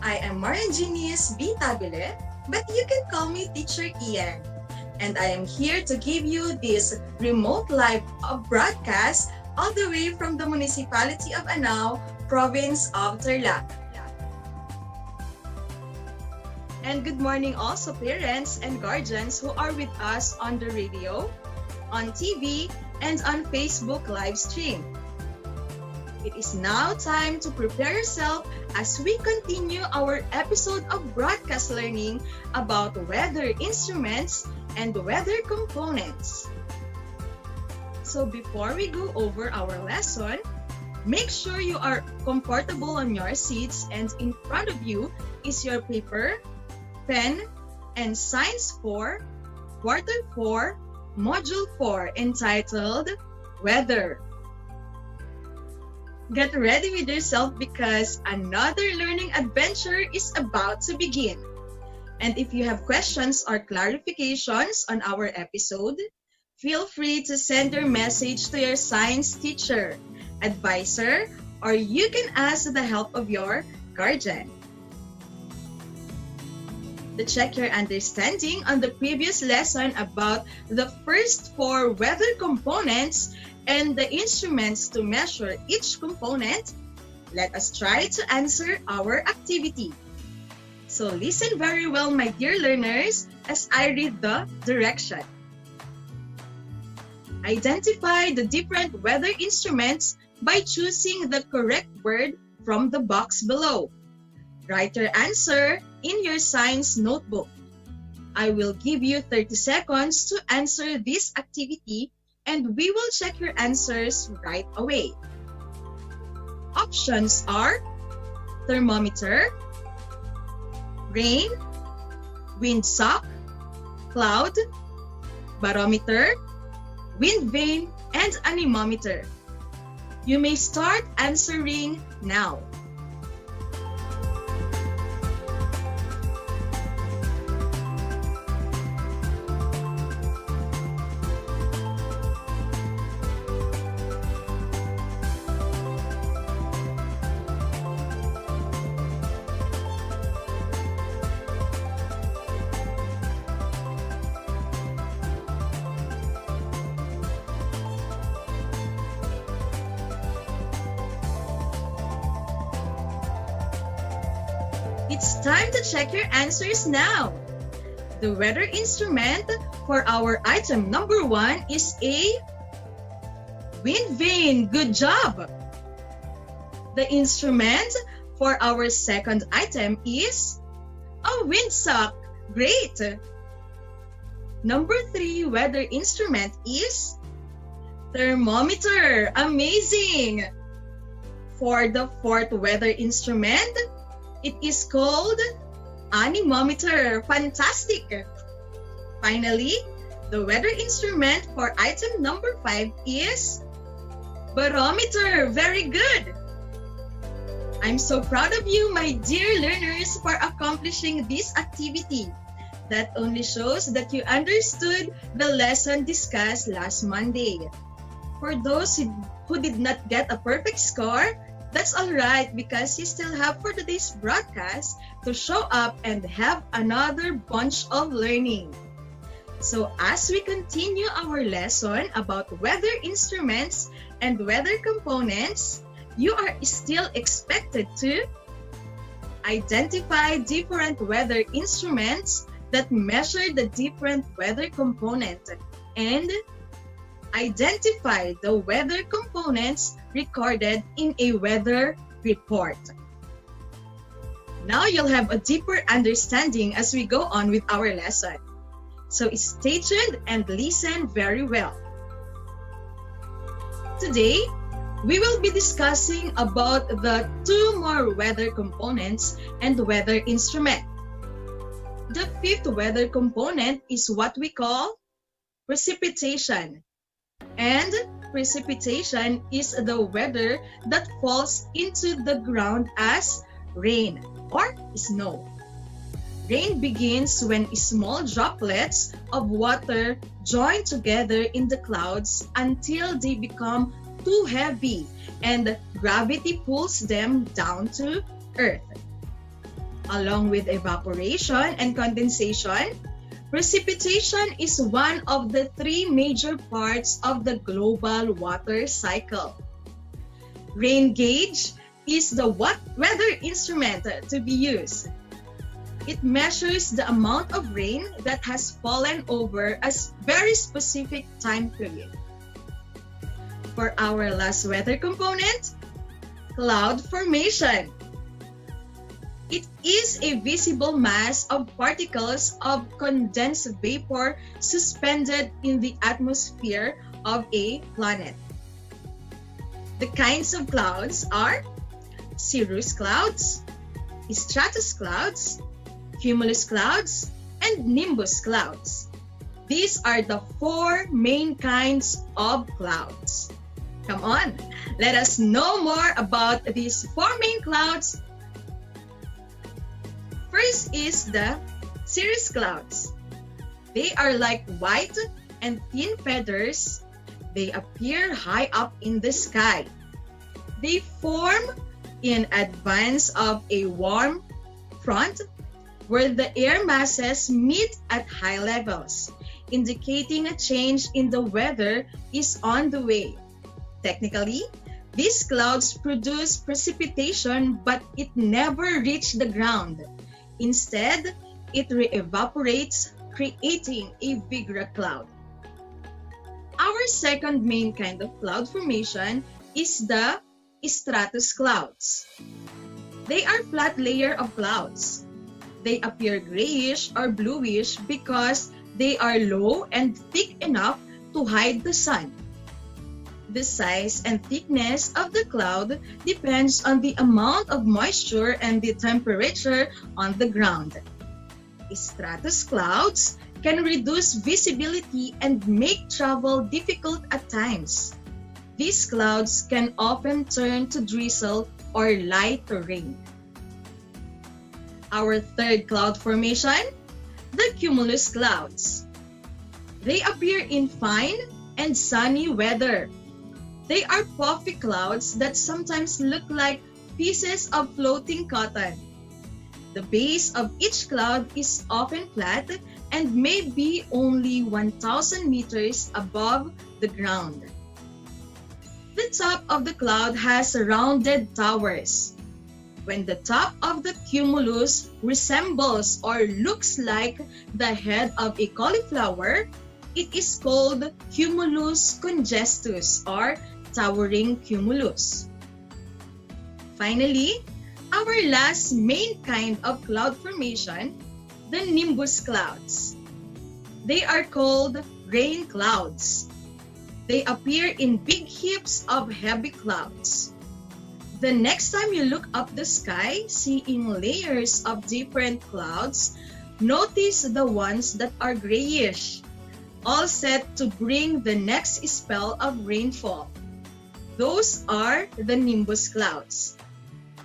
I am Marian Genius B. Tabile, but you can call me Teacher Ian. And I am here to give you this remote live broadcast all the way from the municipality of Anao, province of Tarlac. And good morning also parents and guardians who are with us on the radio, on TV, and on Facebook live stream. It is now time to prepare yourself as we continue our episode of broadcast learning about weather instruments and weather components. So before we go over our lesson, make sure you are comfortable on your seats and in front of you is your paper, pen, and Science 4, Quarter 4, Module 4 entitled Weather. Get ready with yourself because another learning adventure is about to begin. And if you have questions or clarifications on our episode, feel free to send your message to your science teacher, advisor, or you can ask the help of your guardian. To check your understanding on the previous lesson about the first 4 weather components and the instruments to measure each component, let us try to answer our activity. So listen very well, my dear learners, as I read the direction. Identify the different weather instruments by choosing the correct word from the box below. Write your answer in your science notebook. I will give you 30 seconds to answer this activity and we will check your answers right away. Options are thermometer, rain, windsock, cloud, barometer, wind vane, and anemometer. You may start answering now. It's time to check your answers now. The weather instrument for our item number 1 is a wind vane. Good job! The instrument for our second item is a windsock. Great! Number 3 weather instrument is thermometer. Amazing! For the 4th weather instrument, it is called anemometer. Fantastic! Finally, the weather instrument for item number 5 is barometer. Very good! I'm so proud of you, my dear learners, for accomplishing this activity. That only shows that you understood the lesson discussed last Monday. For those who did not get a perfect score, that's alright because you still have for today's broadcast to show up and have another bunch of learning. So as we continue our lesson about weather instruments and weather components, you are still expected to identify different weather instruments that measure the different weather component and identify the weather components recorded in a weather report. Now you'll have a deeper understanding as we go on with our lesson. So stay tuned and listen very well. Today, we will be discussing about the 2 more weather components and weather instrument. The fifth weather component is what we call precipitation. And precipitation is the weather that falls into the ground as rain or snow. Rain begins when small droplets of water join together in the clouds until they become too heavy and gravity pulls them down to earth. Along with evaporation and condensation, precipitation is one of the three major parts of the global water cycle. Rain gauge is the weather instrument to be used. It measures the amount of rain that has fallen over a very specific time period. For our last weather component, cloud formation. It is a visible mass of particles of condensed vapor suspended in the atmosphere of a planet. The kinds of clouds are cirrus clouds, stratus clouds, cumulus clouds, and nimbus clouds. These are the four main kinds of clouds. Come on, let us know more about these four main clouds. First is the cirrus clouds. They are like white and thin feathers. They appear high up in the sky. They form in advance of a warm front where the air masses meet at high levels, indicating a change in the weather is on the way. Technically, these clouds produce precipitation, but it never reaches the ground. Instead, it re-evaporates, creating a bigger cloud. Our second main kind of cloud formation is the stratus clouds. They are flat layer of clouds. They appear grayish or bluish because they are low and thick enough to hide the sun. The size and thickness of the cloud depends on the amount of moisture and the temperature on the ground. Stratus clouds can reduce visibility and make travel difficult at times. These clouds can often turn to drizzle or light rain. Our third cloud formation, the cumulus clouds. They appear in fine and sunny weather. They are puffy clouds that sometimes look like pieces of floating cotton. The base of each cloud is often flat and may be only 1,000 meters above the ground. The top of the cloud has rounded towers. When the top of the cumulus resembles or looks like the head of a cauliflower, it is called cumulus congestus or towering cumulus. Finally, our last main kind of cloud formation, the nimbus clouds. They are called rain clouds. They appear in big heaps of heavy clouds. The next time you look up the sky, seeing layers of different clouds, notice the ones that are grayish, all set to bring the next spell of rainfall. Those are the nimbus clouds.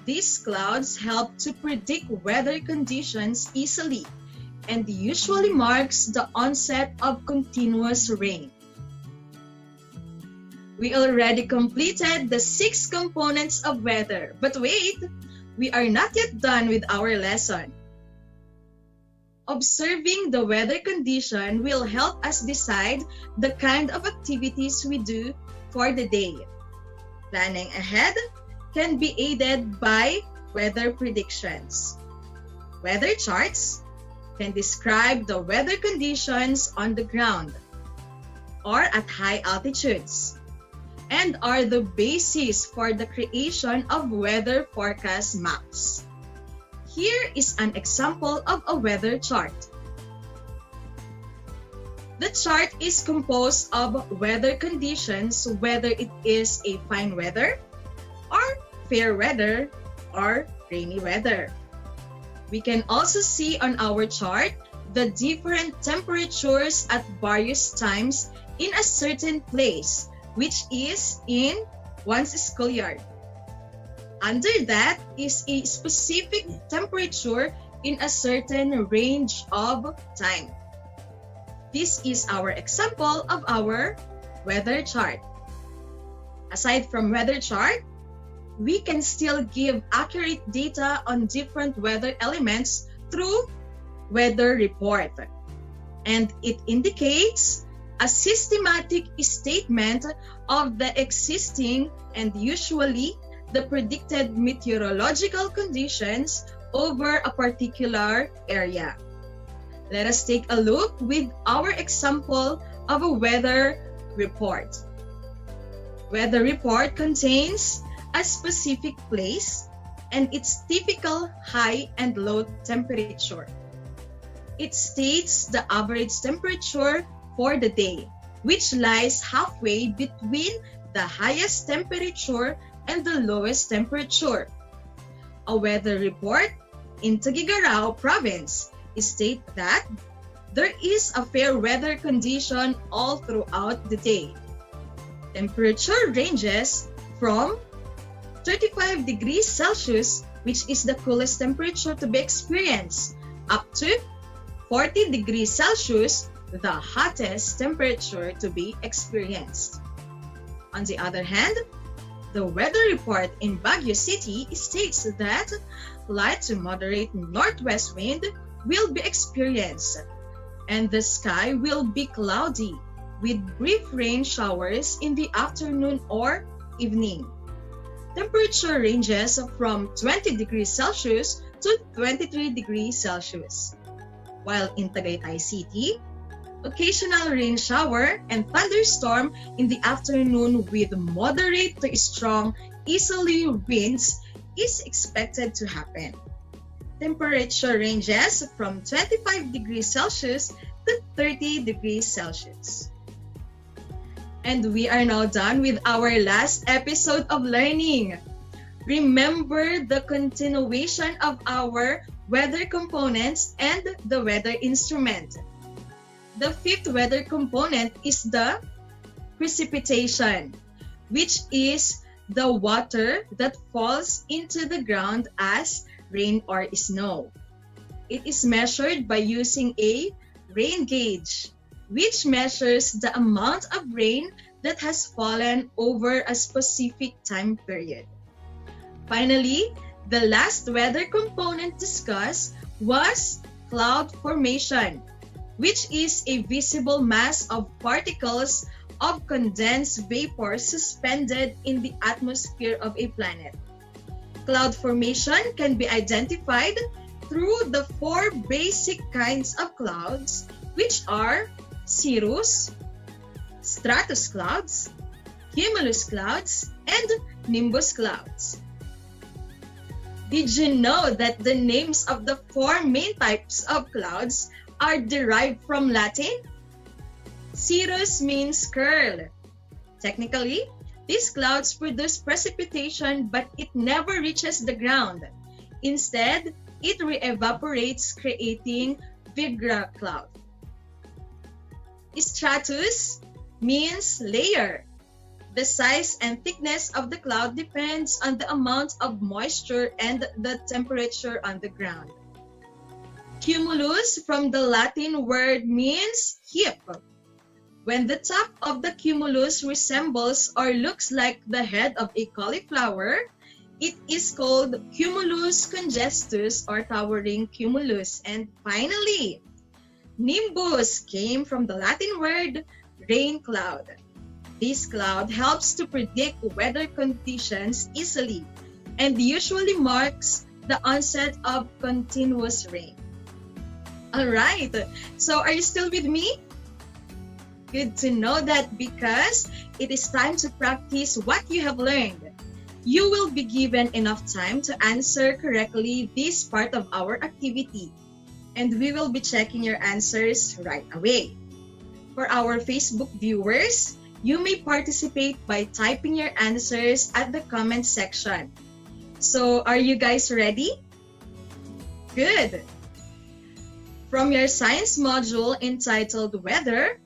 These clouds help to predict weather conditions easily and usually marks the onset of continuous rain. We already completed the 6 components of weather, but wait, we are not yet done with our lesson. Observing the weather condition will help us decide the kind of activities we do for the day. Planning ahead can be aided by weather predictions. Weather charts can describe the weather conditions on the ground or at high altitudes and are the basis for the creation of weather forecast maps. Here is an example of a weather chart. The chart is composed of weather conditions, whether it is a fine weather or fair weather or rainy weather. We can also see on our chart the different temperatures at various times in a certain place, which is in one's schoolyard. Under that is a specific temperature in a certain range of time. This is our example of our weather chart. Aside from weather chart, we can still give accurate data on different weather elements through weather report. And it indicates a systematic statement of the existing and usually the predicted meteorological conditions over a particular area. Let us take a look with our example of a weather report. Weather report contains a specific place and its typical high and low temperature. It states the average temperature for the day, which lies halfway between the highest temperature and the lowest temperature. A weather report in Tuguegarao province states that there is a fair weather condition all throughout the day. Temperature ranges from 35 degrees Celsius, which is the coolest temperature to be experienced, up to 40 degrees Celsius, the hottest temperature to be experienced. On the other hand, the weather report in Baguio City states that light to moderate northwest wind will be experienced, and the sky will be cloudy with brief rain showers in the afternoon or evening. Temperature ranges from 20 degrees Celsius to 23 degrees Celsius. While in Tagaytay City, occasional rain shower and thunderstorm in the afternoon with moderate to strong easterly winds is expected to happen. Temperature ranges from 25 degrees Celsius to 30 degrees Celsius. And we are now done with our last episode of learning. Remember the continuation of our weather components and the weather instrument. The fifth weather component is the precipitation, which is the water that falls into the ground as rain or snow. It is measured by using a rain gauge, which measures the amount of rain that has fallen over a specific time period. Finally, the last weather component discussed was cloud formation, which is a visible mass of particles of condensed vapor suspended in the atmosphere of a planet. Cloud formation can be identified through the four basic kinds of clouds, which are cirrus, stratus clouds, cumulus clouds, and nimbus clouds. Did you know that the names of the four main types of clouds are derived from Latin? Cirrus means curl. Technically, these clouds produce precipitation, but it never reaches the ground. Instead, it re-evaporates, creating Vigra cloud. Stratus means layer. The size and thickness of the cloud depends on the amount of moisture and the temperature on the ground. Cumulus from the Latin word means heap. When the top of the cumulus resembles or looks like the head of a cauliflower, it is called cumulus congestus or towering cumulus. And finally, nimbus came from the Latin word rain cloud. This cloud helps to predict weather conditions easily and usually marks the onset of continuous rain. Alright, so are you still with me? Good to know that, because it is time to practice what you have learned. You will be given enough time to answer correctly this part of our activity, and we will be checking your answers right away. For our Facebook viewers, you may participate by typing your answers at the comment section. So, are you guys ready? Good. From your science module entitled Weather,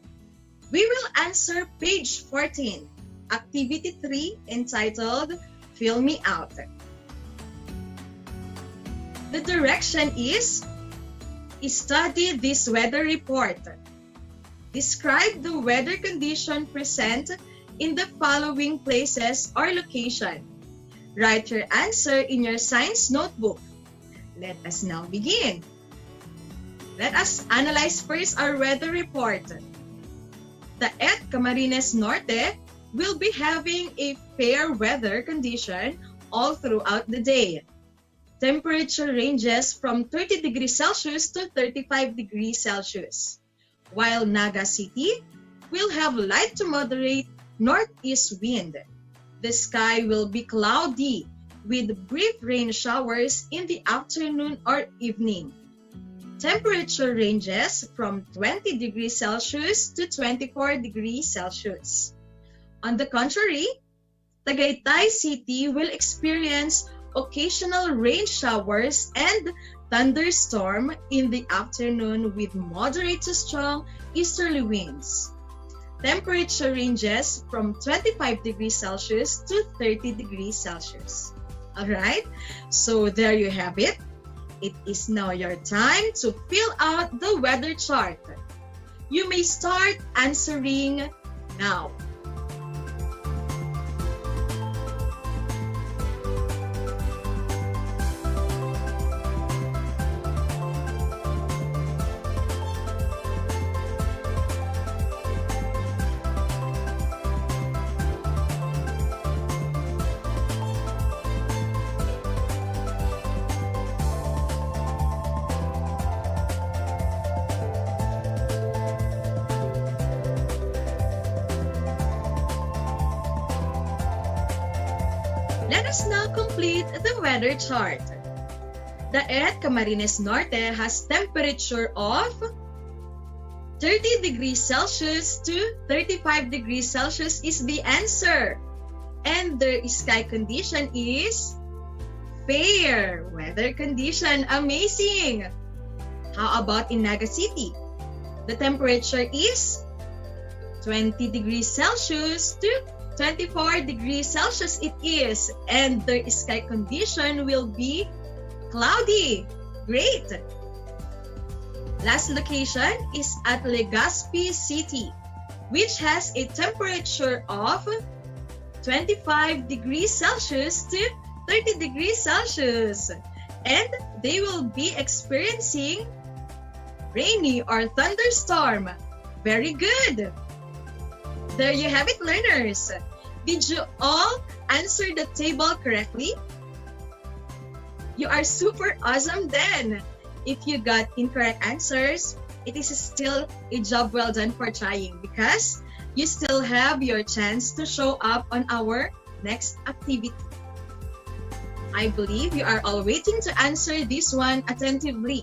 we will answer page 14, activity 3 entitled Fill Me Out. The direction is study this weather report. Describe the weather condition present in the following places or location. Write your answer in your science notebook. Let us now begin. Let us analyze first our weather report. The Camarines Norte will be having a fair weather condition all throughout the day. Temperature ranges from 30 degrees Celsius to 35 degrees Celsius, while Naga City will have light to moderate northeast wind. The sky will be cloudy with brief rain showers in the afternoon or evening. Temperature ranges from 20 degrees Celsius to 24 degrees Celsius. On the contrary, Tagaytay City will experience occasional rain showers and thunderstorm in the afternoon with moderate to strong easterly winds. Temperature ranges from 25 degrees Celsius to 30 degrees Celsius. Alright, so there you have it. It is now your time to fill out the weather chart. You may start answering now. Let us now complete the weather chart. The Camarines Norte has temperature of 30 degrees Celsius to 35 degrees Celsius is the answer. And the sky condition is fair weather condition. Amazing! How about in Naga City? The temperature is 20 degrees Celsius to 24 degrees Celsius it is, and the sky condition will be cloudy. Great! Last location is at Legazpi City, which has a temperature of 25 degrees Celsius to 30 degrees Celsius, and they will be experiencing rainy or thunderstorm. Very good! There you have it, learners. Did you all answer the table correctly? You are super awesome then. If you got incorrect answers, it is still a job well done for trying because you still have your chance to show up on our next activity. I believe you are all waiting to answer this one attentively.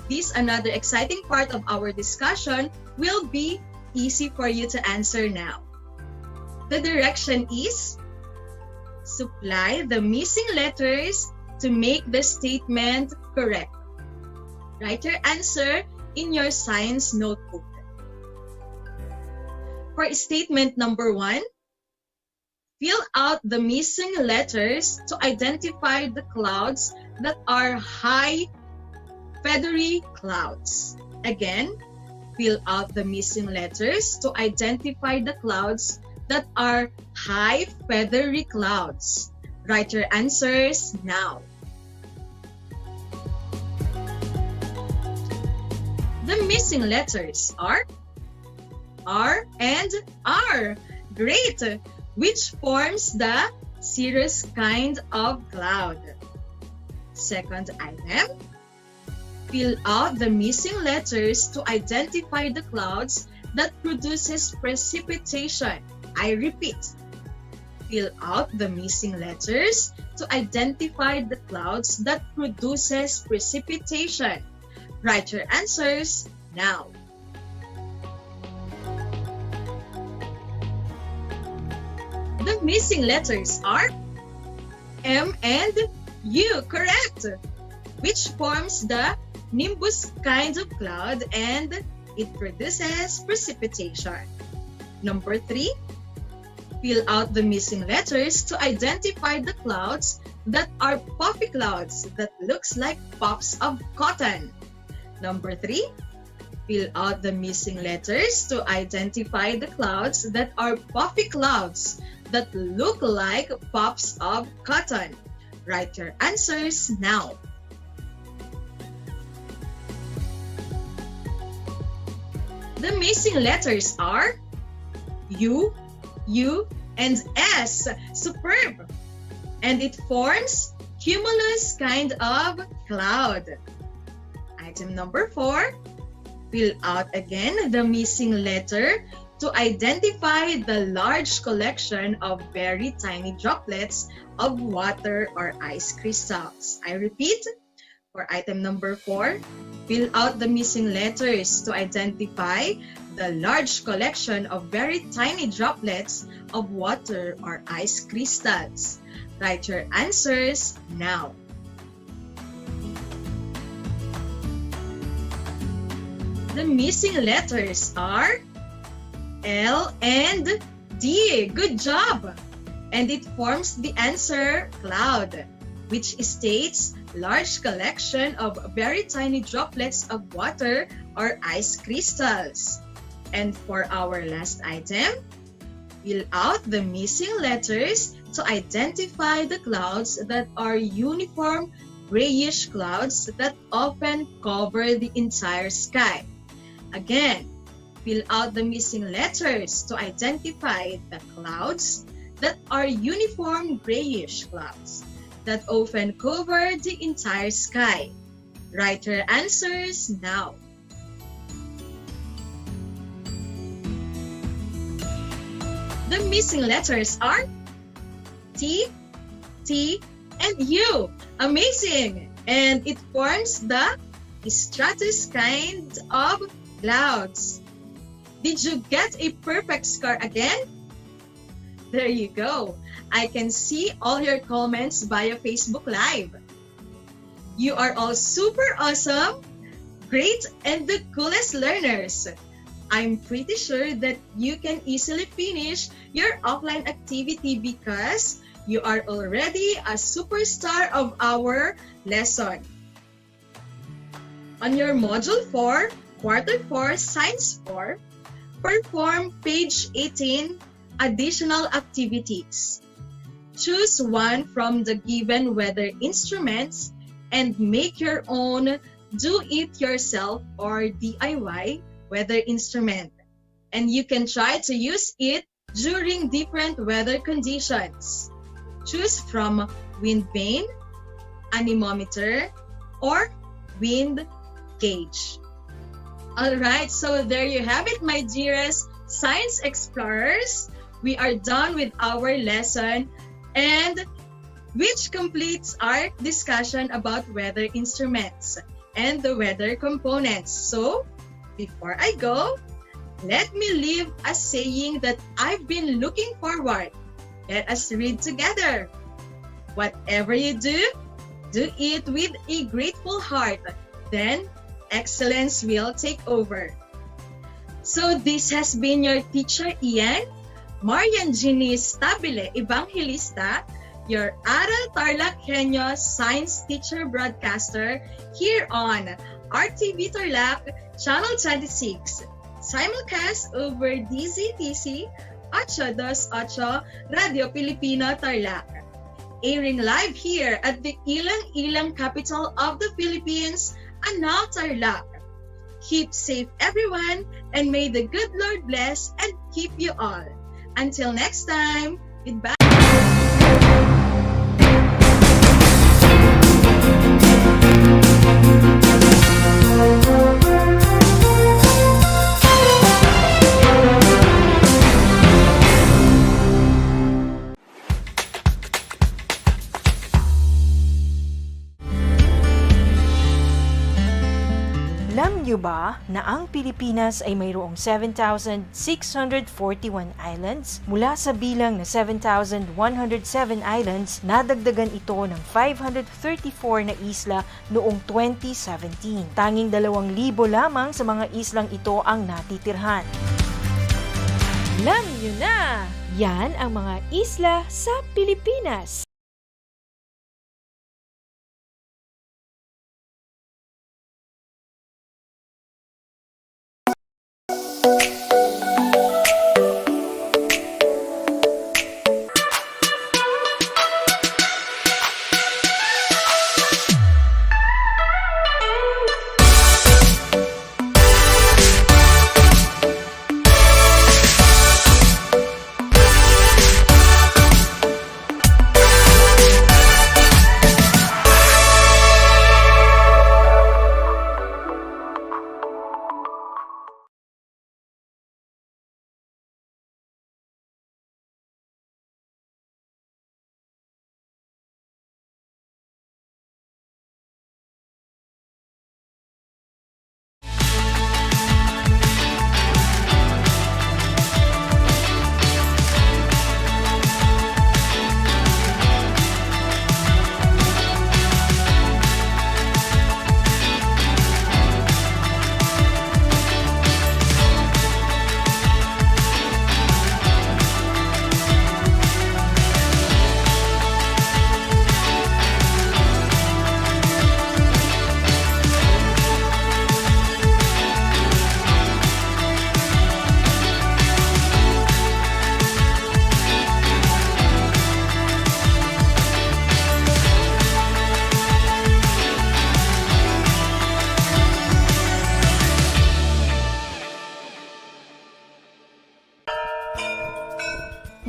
This another exciting part of our discussion will be easy for you to answer now. The direction is supply the missing letters to make the statement correct. Write your answer in your science notebook. For statement number 1, fill out the missing letters to identify the clouds that are high feathery clouds. Again, fill out the missing letters to identify the clouds that are high feathery clouds. Write your answers now. The missing letters are R and R. Great! Which forms the cirrus kind of cloud. Second item, fill out the missing letters to identify the clouds that produces precipitation. I repeat, fill out the missing letters to identify the clouds that produces precipitation. Write your answers now. The missing letters are M and U. Correct. which forms the nimbus kind of cloud and it produces precipitation. Number 3, fill out the missing letters to identify the clouds that are puffy clouds that looks like puffs of cotton. Number 3, fill out the missing letters to identify the clouds that are puffy clouds that look like puffs of cotton. Write your answers now. The missing letters are U, and S. Superb! And it forms cumulus kind of cloud. Item number 4. Fill out again the missing letter to identify the large collection of very tiny droplets of water or ice crystals. I repeat, for item number 4, fill out the missing letters to identify the large collection of very tiny droplets of water or ice crystals. Write your answers now. The missing letters are L and D. Good job! And it forms the answer cloud, which states large collection of very tiny droplets of water or ice crystals. And for our last item, fill out the missing letters to identify the clouds that are uniform grayish clouds that often cover the entire sky. Again, fill out the missing letters to identify the clouds that are uniform grayish clouds that often cover the entire sky. Write your answers now. The missing letters are T, and U. Amazing! And it forms the stratus kind of clouds. Did you get a perfect score again? There you go. I can see all your comments via Facebook Live. You are all super awesome, great, and the coolest learners. I'm pretty sure that you can easily finish your offline activity because you are already a superstar of our lesson. On your Module 4, Quarter 4, Science 4, perform page 18 additional activities. Choose one from the given weather instruments and make your own do-it-yourself or DIY weather instrument. And you can try to use it during different weather conditions. Choose from wind vane, anemometer, or wind gauge. Alright, so there you have it, my dearest science explorers. We are done with our lesson, and which completes our discussion about weather instruments and the weather components. So, before I go, let me leave a saying that I've been looking forward. Let us read together. Whatever you do, do it with a grateful heart. Then, excellence will take over. So this has been your teacher Ian, Marian Ginny Stabile Evangelista, your Aral TarlakHenyo Science Teacher Broadcaster here on RTV Tarlac, Channel 26, simulcast over DZTC 828 Radio Filipino Tarlac. Airing live here at the ilang-ilang capital of the Philippines, Aral Tarlac. Keep safe, everyone, and may the good Lord bless and keep you all. Until next time, goodbye. niyo ba na ang Pilipinas ay mayroong 7,641 islands? Mula sa bilang na 7,107 islands, nadagdagan ito ng 534 na isla noong 2017. Tanging 2,000 lamang sa mga islang ito ang natitirhan. Alam niyo na! Yan ang mga isla sa Pilipinas.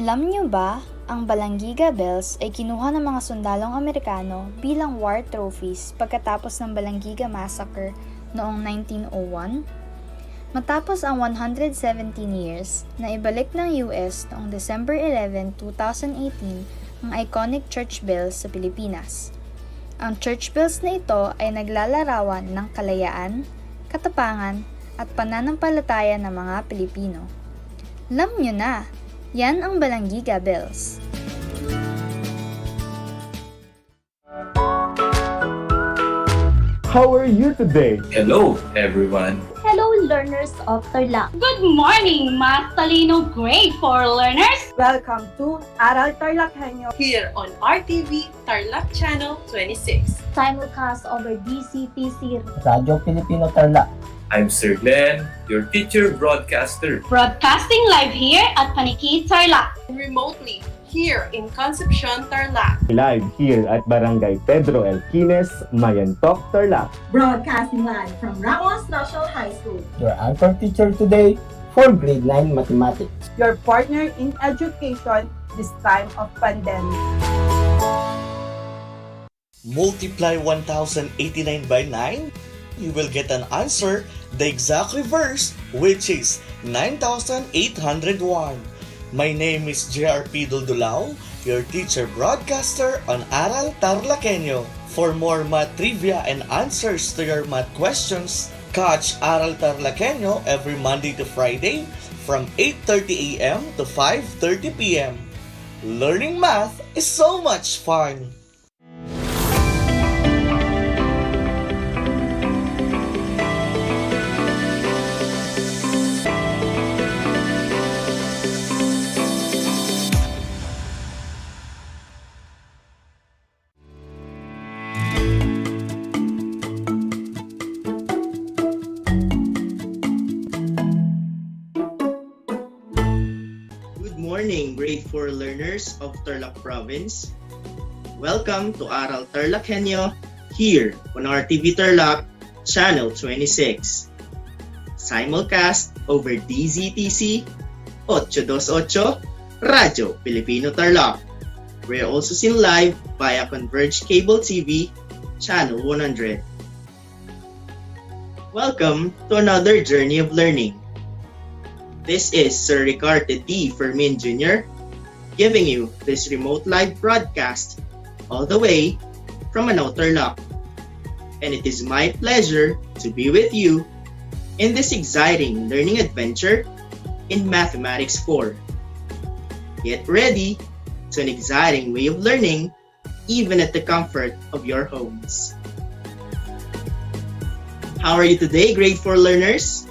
Alam niyo ba, ang Balanggiga Bells ay kinuha ng mga sundalong Amerikano bilang war trophies pagkatapos ng Balanggiga Massacre noong 1901? Matapos ang 117 years, na ibalik ng US noong December 11, 2018 ang iconic church bells sa Pilipinas. Ang church bells na ito ay naglalarawan ng kalayaan, katapangan at pananampalataya ng mga Pilipino. Alam niyo na! Yan ang Balanggiga Bells. How are you today? Hello, everyone. Hello, learners of Tarlac. Good morning, Math Talino Grade 4 learners! Welcome to Aral TarlakHenyo Here on RTV Tarlac Channel 26. Simulcast over DCTC. Radyo Pilipino Tarlac. I'm Sir Glenn, your teacher broadcaster. Broadcasting live here at Paniki Tarlac. Remotely here in Concepcion, Tarlac. Live here at Barangay Pedro Elquines, Mayantok, Tarlac. Broadcasting live from Ramos National High School. Your anchor teacher today for grade 9 mathematics. Your partner in education this time of pandemic. Multiply 1089 by 9. You will get an answer, the exact reverse, which is 9,801. My name is JRP Duldulao, your teacher broadcaster on Aral TarlakHenyo. For more math trivia and answers to your math questions, catch Aral TarlakHenyo every Monday to Friday from 8:30 a.m. to 5:30 p.m. Learning math is so much fun! Morning, grade 4 learners of Tarlac Province. Welcome to Aral TarlakHenyo here on RTV Tarlac Channel 26. Simulcast over DZTC 828 Radyo Pilipino Tarlac. We're also seen live via Converged Cable TV Channel 100. Welcome to another journey of learning. This is Sir Ricardo D. Fermin Jr. giving you this remote live broadcast all the way from Tarlac. And it is my pleasure to be with you in this exciting learning adventure in Mathematics 4. Get ready to an exciting way of learning even at the comfort of your homes. How are you today, grade 4 learners?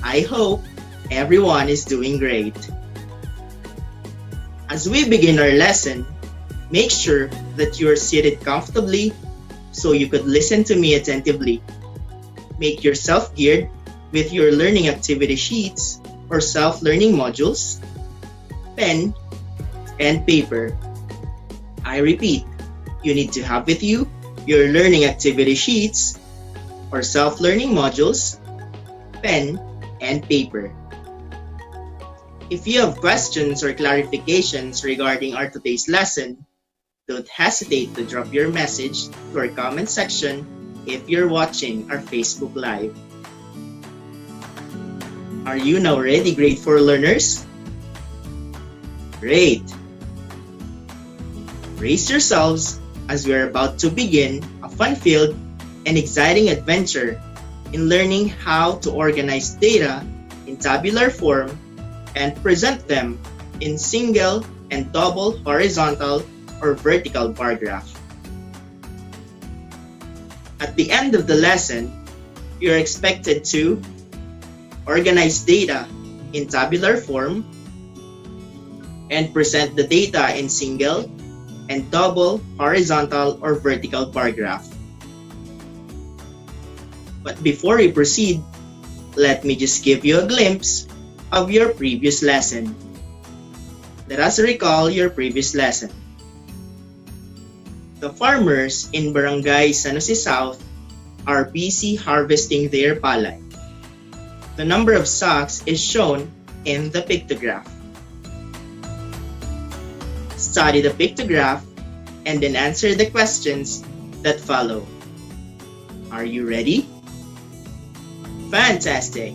I hope everyone is doing great. As we begin our lesson, make sure that you are seated comfortably so you could listen to me attentively. Make yourself geared with your learning activity sheets or self-learning modules, pen, and paper. I repeat, you need to have with you your learning activity sheets or self-learning modules, pen, and paper. If you have questions or clarifications regarding our today's lesson, don't hesitate to drop your message to our comment section if you're watching our Facebook Live. Are you now ready, grade 4 learners? Great! Brace yourselves as we are about to begin a fun-filled and exciting adventure in learning how to organize data in tabular form and present them in single and double horizontal or vertical bar graph. At the end of the lesson, you're expected to organize data in tabular form and present the data in single and double horizontal or vertical bar graph. But before we proceed, let me just give you a glimpse of your previous lesson. Let us recall your previous lesson. The farmers in Barangay San Jose South are busy harvesting their palay. The number of sacks is shown in the pictograph. Study the pictograph and then answer the questions that follow. Are you ready? Fantastic!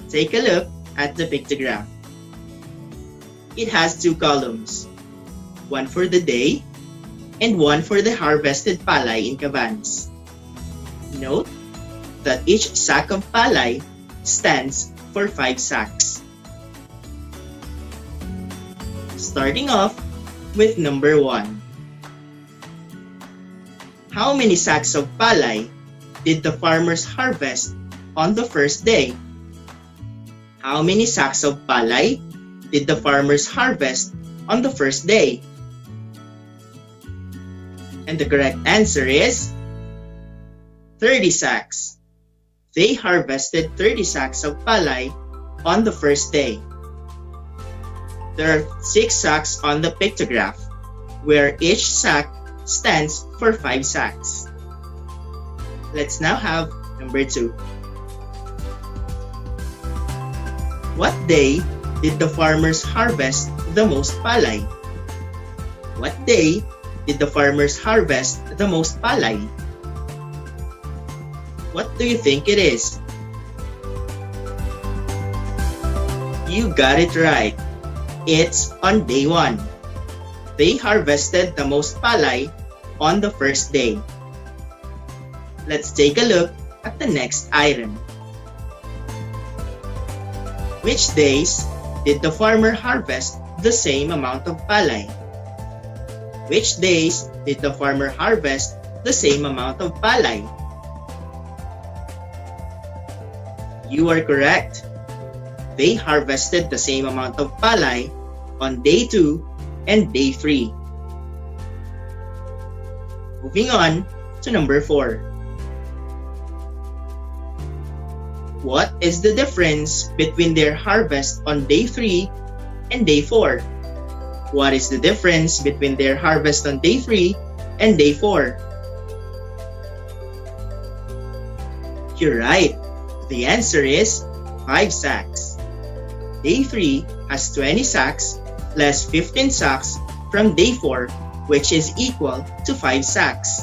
Take a look at the pictograph. It has two columns, one for the day and one for the harvested palay in cabans. Note that each sack of palay stands for 5 sacks. Starting off with number 1. How many sacks of palay did the farmers harvest on the first day? How many sacks of palay did the farmers harvest on the first day? And the correct answer is 30 sacks. They harvested 30 sacks of palay on the first day. There are 6 sacks on the pictograph, where each sack stands for 5 sacks. Let's now have number 2. What day did the farmers harvest the most palay? What day did the farmers harvest the most palay? What do you think it is? You got it right. It's on day 1. They harvested the most palay on the first day. Let's take a look at the next item. Which days did the farmer harvest the same amount of palay? Which days did the farmer harvest the same amount of palay? You are correct. They harvested the same amount of palay on day 2 and day 3. Moving on to number 4. What is the difference between their harvest on day 3 and day 4? What is the difference between their harvest on day 3 and day 4? You're right. The answer is 5 sacks. Day 3 has 20 sacks plus 15 sacks from day 4, which is equal to 5 sacks.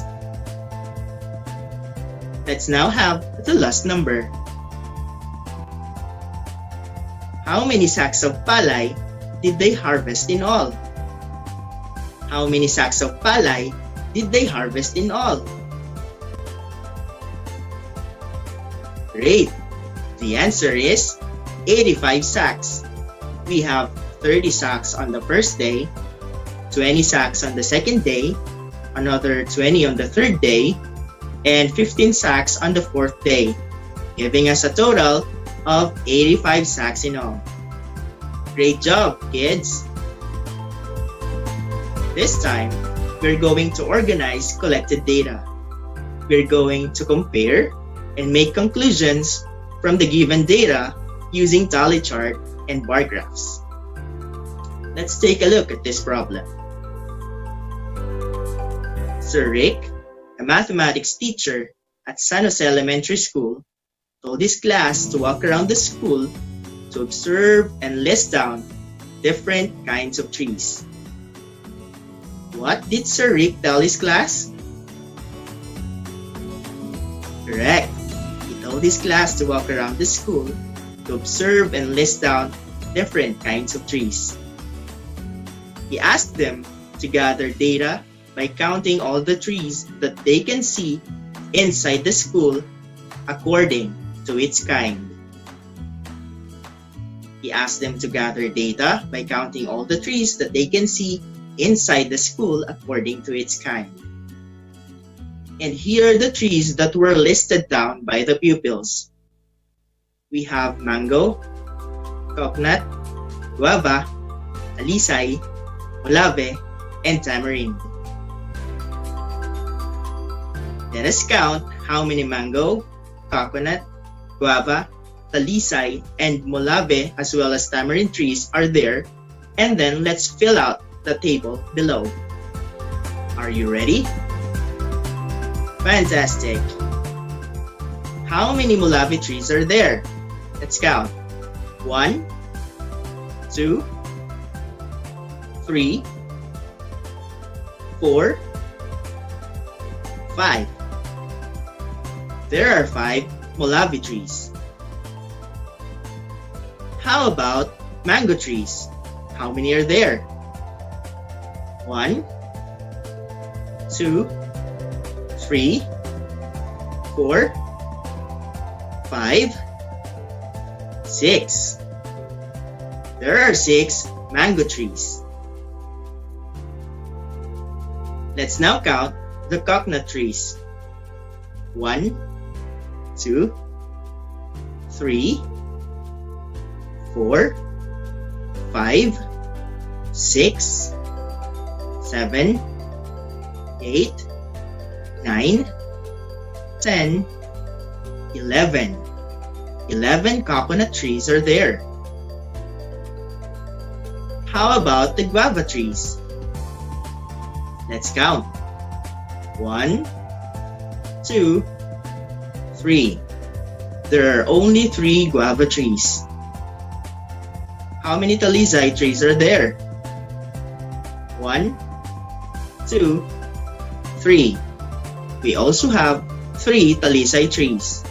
Let's now have the last number. How many sacks of palay did they harvest in all? How many sacks of palay did they harvest in all? Great! The answer is 85 sacks. We have 30 sacks on the first day, 20 sacks on the second day, another 20 on the third day, and 15 sacks on the fourth day, giving us a total of 85 sacks in all. Great job, kids! This time, we're going to organize collected data. We're going to compare and make conclusions from the given data using tally chart and bar graphs. Let's take a look at this problem. Sir Rick, a mathematics teacher at San Jose Elementary School, told his class to walk around the school to observe and list down different kinds of trees. What did Sir Rick tell his class? Correct. He told his class to walk around the school to observe and list down different kinds of trees. He asked them to gather data by counting all the trees that they can see inside the school according to its kind. He asked them to gather data by counting all the trees that they can see inside the school according to its kind. And here are the trees that were listed down by the pupils. We have mango, coconut, guava, talisay, olave, and tamarind. Let us count how many mango, coconut, guava, talisay, and molave as well as tamarind trees are there, and then let's fill out the table below. Are you ready? Fantastic! How many molave trees are there? Let's count. 1, 2, 3, 4, 5. There are 5 molave trees. How about mango trees? How many are there? 1, 2, 3, 4, 5, 6. There are 6 mango trees. Let's now count the coconut trees. 1, 2, 3, 4, 5, 6, 7, 8, 9, 10, 11. 11 coconut trees are there. How about the guava trees? Let's count. 1, 2, 3. There are only 3 guava trees. How many talisay trees are there? 1, 2, 3. We also have 3 talisay trees.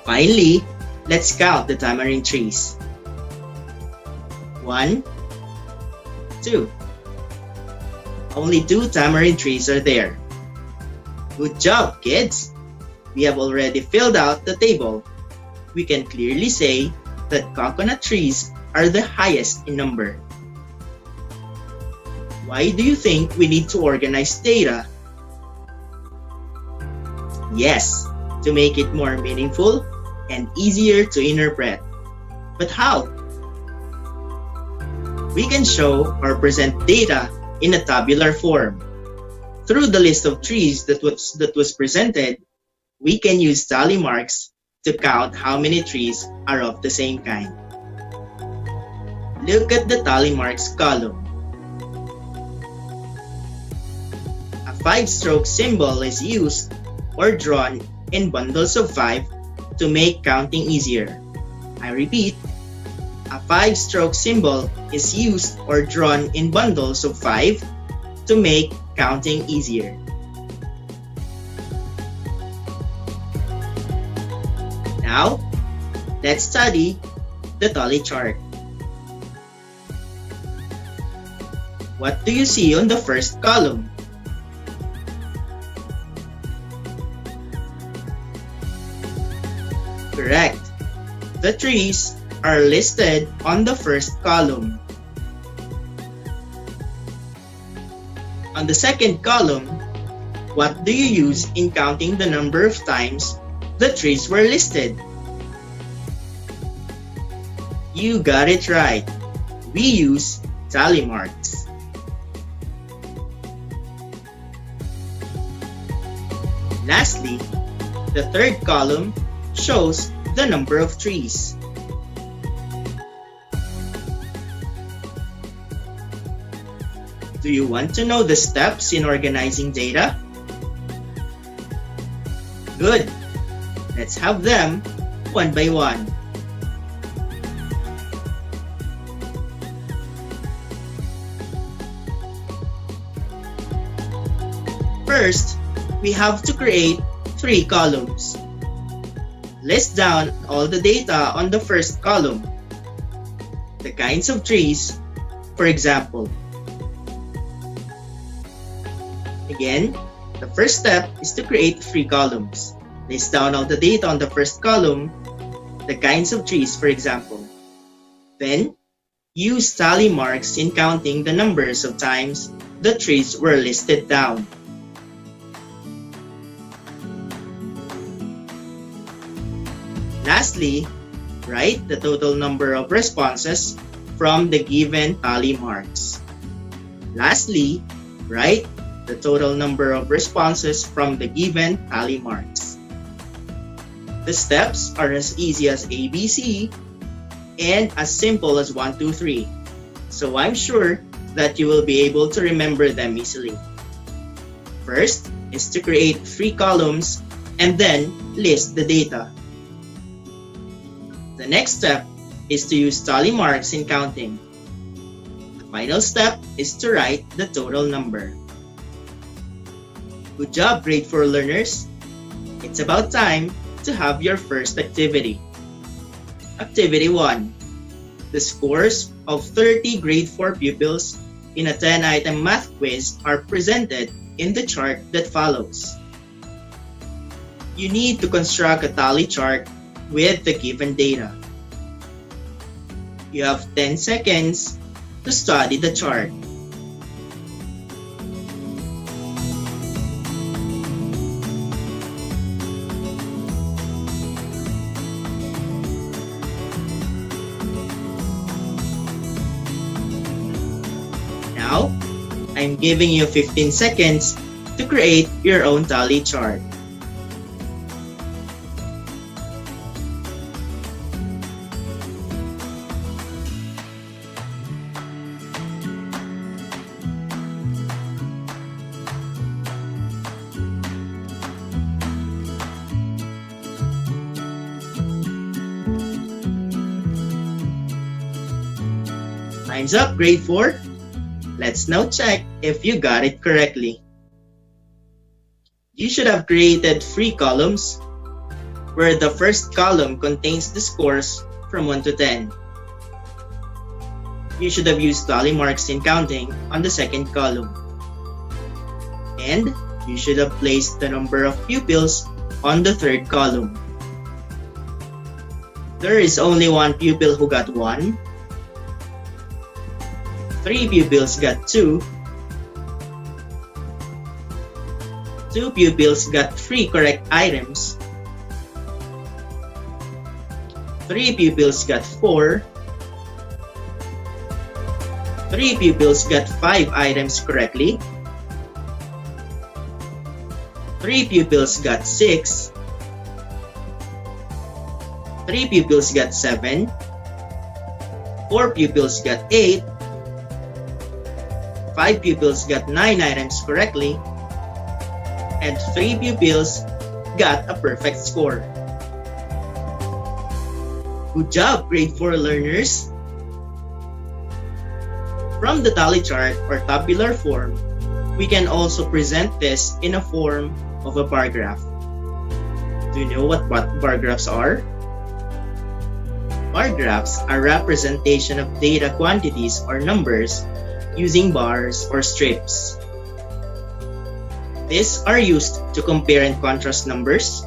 Finally, let's count the tamarind trees. 1, 2. Only 2 tamarind trees are there. Good job, kids! We have already filled out the table. We can clearly say that coconut trees are the highest in number. Why do you think we need to organize data? Yes, to make it more meaningful and easier to interpret. But how? We can show or present data in a tabular form. Through the list of trees that was presented, we can use tally marks to count how many trees are of the same kind. Look at the tally marks column. A 5-stroke symbol is used or drawn in bundles of 5 to make counting easier. I repeat, a 5-stroke symbol is used or drawn in bundles of 5 to make counting easier. Now, let's study the tally chart. What do you see on the first column? Correct. The trees are listed on the first column. On the second column, what do you use in counting the number of times the trees were listed? You got it right. We use tally marks. Lastly, the third column shows the number of trees. Do you want to know the steps in organizing data? Good. Let's have them one by one. First, we have to create 3 columns. List down all the data on the first column. The kinds of trees, for example. Again, the first step is to create 3 columns. List down all the data on the first column, the kinds of trees, for example. Then, use tally marks in counting the numbers of times the trees were listed down. Lastly, write the total number of responses from the given tally marks. Lastly, write the total number of responses from the given tally marks. The steps are as easy as ABC and as simple as 1, 2, 3. So I'm sure that you will be able to remember them easily. First is to create 3 columns and then list the data. The next step is to use tally marks in counting. The final step is to write the total number. Good job, grade 4 learners! It's about time to have your first activity. Activity 1. The scores of 30 grade 4 pupils in a 10-item math quiz are presented in the chart that follows. You need to construct a tally chart with the given data. You have 10 seconds to study the chart. Now, I'm giving you 15 seconds to create your own tally chart. Time's up, grade 4. Let's now check if you got it correctly. You should have created 3 columns, where the first column contains the scores from 1 to 10. You should have used tally marks in counting on the second column. And you should have placed the number of pupils on the third column. There is only 1 pupil who got 1. 3 pupils got 2. 2 pupils got 3 correct items. 3 pupils got 4. 3 pupils got 5 items correctly. 3 pupils got 6. 3 pupils got 7. 4 pupils got 8. 5 pupils got 9 items correctly, and 3 pupils got a perfect score. Good job, grade 4 learners! From the tally chart or tabular form, we can also present this in a form of a bar graph. Do you know what bar graphs are? Bar graphs are representation of data quantities or numbers using bars or strips. These are used to compare and contrast numbers,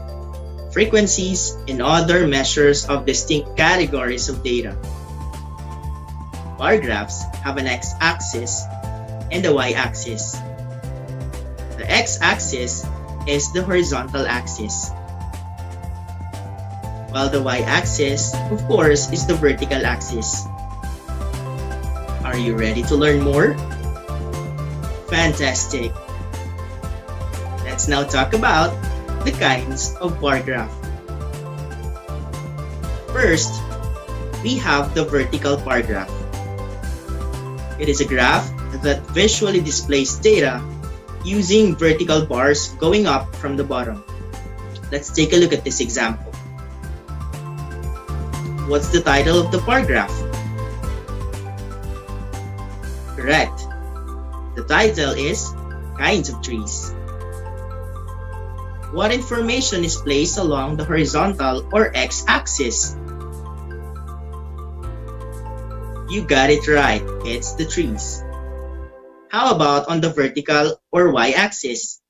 frequencies, and other measures of distinct categories of data. Bar graphs have an x-axis and a y-axis. The x-axis is the horizontal axis, while the y-axis, of course, is the vertical axis. Are you ready to learn more? Fantastic! Let's now talk about the kinds of bar graph. First, we have the vertical bar graph. It is a graph that visually displays data using vertical bars going up from the bottom. Let's take a look at this example. What's the title of the bar graph? Correct. The title is Kinds of Trees. What information is placed along the horizontal or x-axis? You got it right, it's the trees. How about on the vertical or y-axis?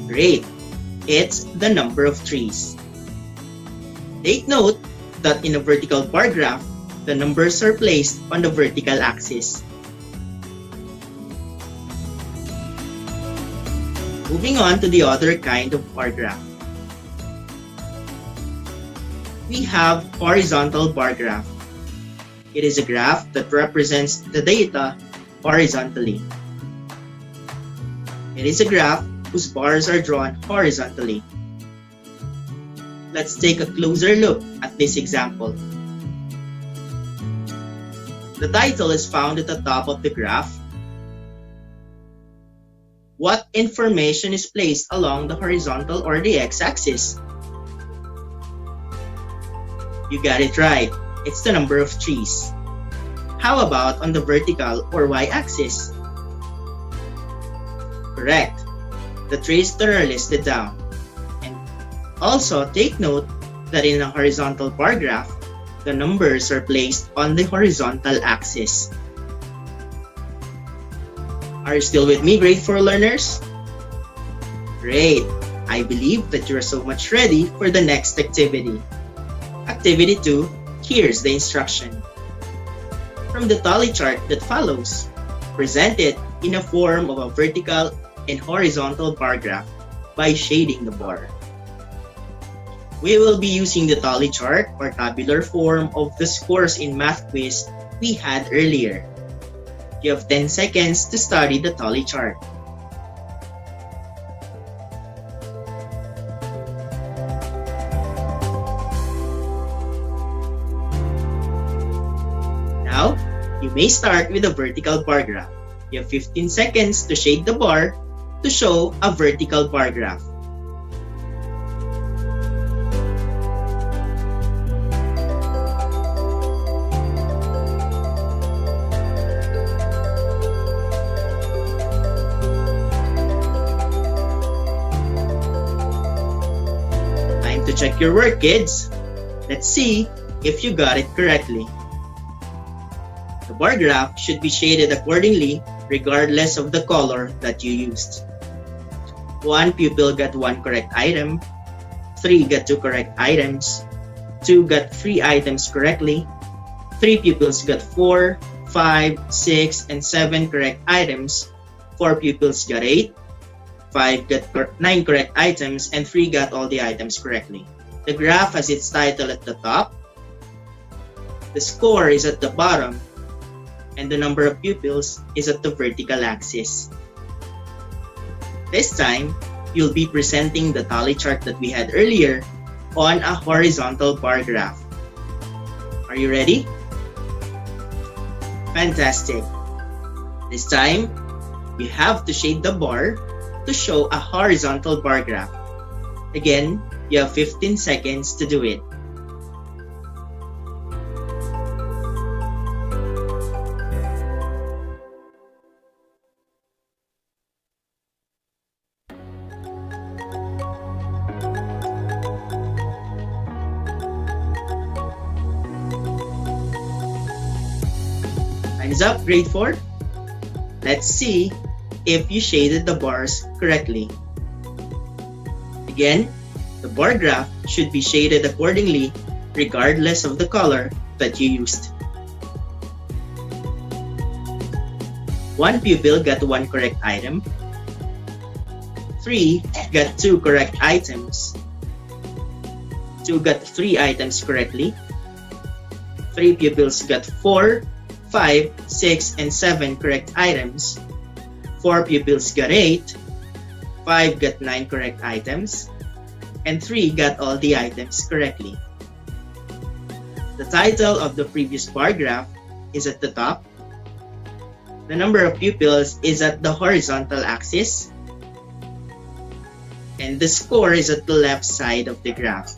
Great, it's the number of trees. Take note that in a vertical bar graph, the numbers are placed on the vertical axis. Moving on to the other kind of bar graph. We have horizontal bar graph. It is a graph that represents the data horizontally. It is a graph whose bars are drawn horizontally. Let's take a closer look at this example. The title is found at the top of the graph. What information is placed along the horizontal or the x-axis? You got it right. It's the number of trees. How about on the vertical or y-axis? Correct. The trees that are listed down. And also take note that in a horizontal bar graph, the numbers are placed on the horizontal axis. Are you still with me, grade 4 learners? Great! I believe that you are so much ready for the next activity. Activity 2, here's the instruction. From the tally chart that follows, present it in a form of a vertical and horizontal bar graph by shading the bar. We will be using the tally chart or tabular form of the scores in math quiz we had earlier. You have 10 seconds to study the tally chart. Now, you may start with a vertical bar graph. You have 15 seconds to shade the bar to show a vertical bar graph. Time to check your work, kids. Let's see if you got it correctly. The bar graph should be shaded accordingly regardless of the color that you used. One pupil got 1 correct item, 3 got 2 correct items, 2 got 3 items correctly, 3 pupils got 4, 5, 6, and 7 correct items, 4 pupils got 8, 5 got 9 correct items, and 3 got all the items correctly. The graph has its title at the top, the score is at the bottom, and the number of pupils is at the vertical axis. This time, you'll be presenting the tally chart that we had earlier on a horizontal bar graph. Are you ready? Fantastic! This time, you have to shade the bar to show a horizontal bar graph. Again, you have 15 seconds to do it. Time is up, grade 4. Let's see if you shaded the bars correctly. Again, The bar graph should be shaded accordingly regardless of the color that you used. One pupil got 1 correct item. 3 got 2 correct items. 2 got 3 items correctly. 3 pupils got 4, 5, 6, and 7 correct items. 4 pupils got 8. 5 got 9 correct items. And 3 got all the items correctly. The title of the previous bar graph is at the top. The number of pupils is at the horizontal axis. And the score is at the left side of the graph.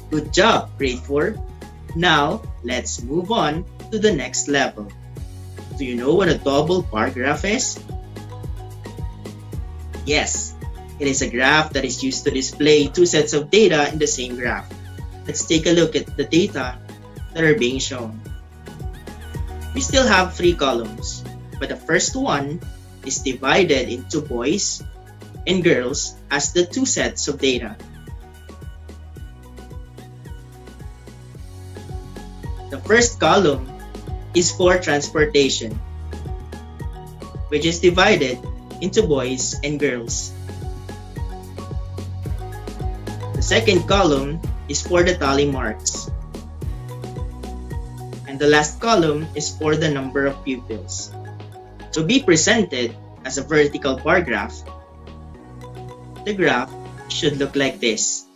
Good job, grade 4. Now, let's move on to the next level. Do you know what a double bar graph is? Yes, it is a graph that is used to display 2 sets of data in the same graph. Let's take a look at the data that are being shown. We still have 3 columns, but the first one is divided into boys and girls as the 2 sets of data. The first column is for transportation, which is divided into boys and girls. The second column is for the tally marks. And the last column is for the number of pupils. To be presented as a vertical bar graph, the graph should look like this.